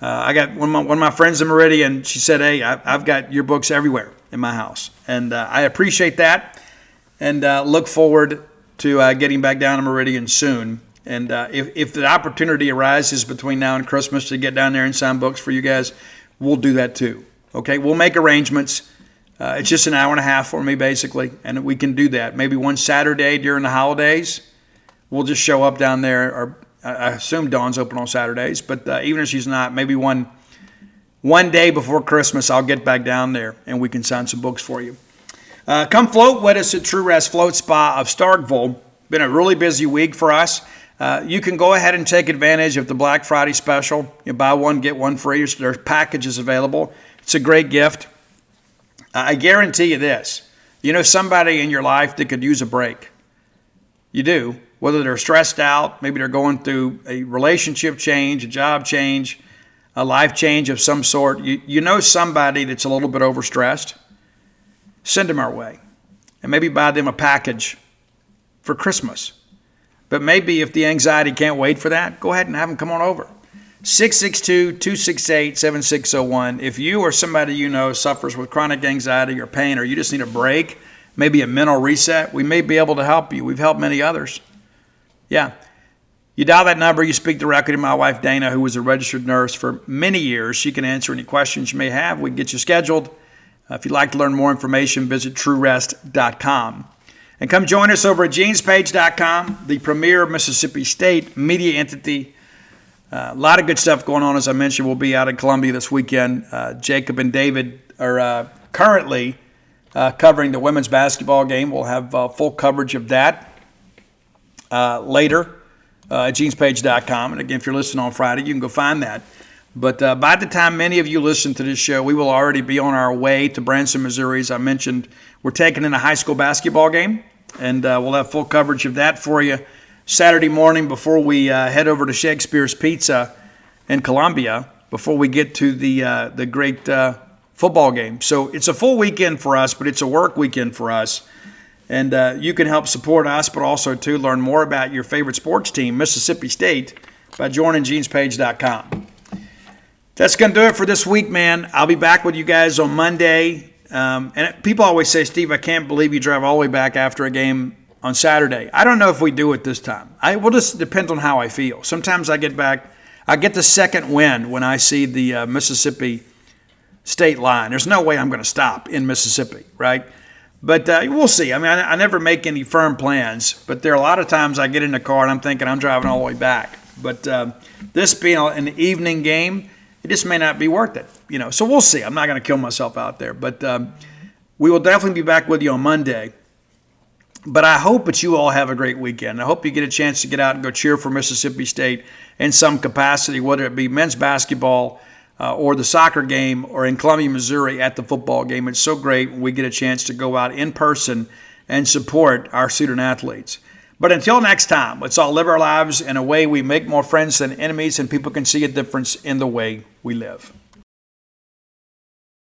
I got one of my friends in Meridian, she said, hey, I've got your books everywhere in my house. And I appreciate that and look forward to getting back down to Meridian soon. And if the opportunity arises between now and Christmas to get down there and sign books for you guys, we'll do that too. Okay, we'll make arrangements. It's just an hour and a half for me, basically, and we can do that. Maybe one Saturday during the holidays, we'll just show up down there. Or I assume Dawn's open on Saturdays, but even if she's not, maybe one day before Christmas, I'll get back down there and we can sign some books for you. Come float with us at True Rest Float Spa of Starkville. Been a really busy week for us. You can go ahead and take advantage of the Black Friday special. You buy one, get one free. There's packages available. It's a great gift. I guarantee you this. You know somebody in your life that could use a break. You do. Whether they're stressed out, maybe they're going through a relationship change, a job change. a life change of some sort, you know somebody that's a little bit overstressed, send them our way. And maybe buy them a package for Christmas. But maybe if the anxiety can't wait for that, go ahead and have them come on over. 662-268-7601. If you or somebody you know suffers with chronic anxiety or pain, or you just need a break, maybe a mental reset, we may be able to help you. We've helped many others. Yeah. You dial that number, you speak directly to my wife, Dana, who was a registered nurse for many years. She can answer any questions you may have. We can get you scheduled. If you'd like to learn more information, visit TrueRest.com. And come join us over at GenesPage.com, the premier Mississippi State media entity. A lot of good stuff going on. As I mentioned, we'll be out in Columbia this weekend. Jacob and David are currently covering the women's basketball game. We'll have full coverage of that later at GenesPage.com. And again, if you're listening on Friday, you can go find that. But by the time many of you listen to this show, we will already be on our way to Branson, Missouri. As I mentioned, we're taking in a high school basketball game, and we'll have full coverage of that for you Saturday morning before we head over to Shakespeare's Pizza in Columbia, before we get to the great football game. So it's a full weekend for us, but it's a work weekend for us. And you can help support us, but also to learn more about your favorite sports team, Mississippi State, by joining GenesPage.com. That's going to do it for this week, man. I'll be back with you guys on Monday. And people always say, Steve, I can't believe you drive all the way back after a game on Saturday. I don't know if we do it this time. It will just depend on how I feel. Sometimes I get back, I get the second wind when I see the Mississippi State line. There's no way I'm going to stop in Mississippi, right? But we'll see. I mean, I never make any firm plans, but there are a lot of times I get in the car and I'm thinking I'm driving all the way back. But this being an evening game, it just may not be worth it, So we'll see. I'm not going to kill myself out there. But we will definitely be back with you on Monday. But I hope that you all have a great weekend. I hope you get a chance to get out and go cheer for Mississippi State in some capacity, whether it be men's basketball or the soccer game, or in Columbia, Missouri at the football game. It's so great when we get a chance to go out in person and support our student athletes. But until next time, let's all live our lives in a way we make more friends than enemies, and people can see a difference in the way we live.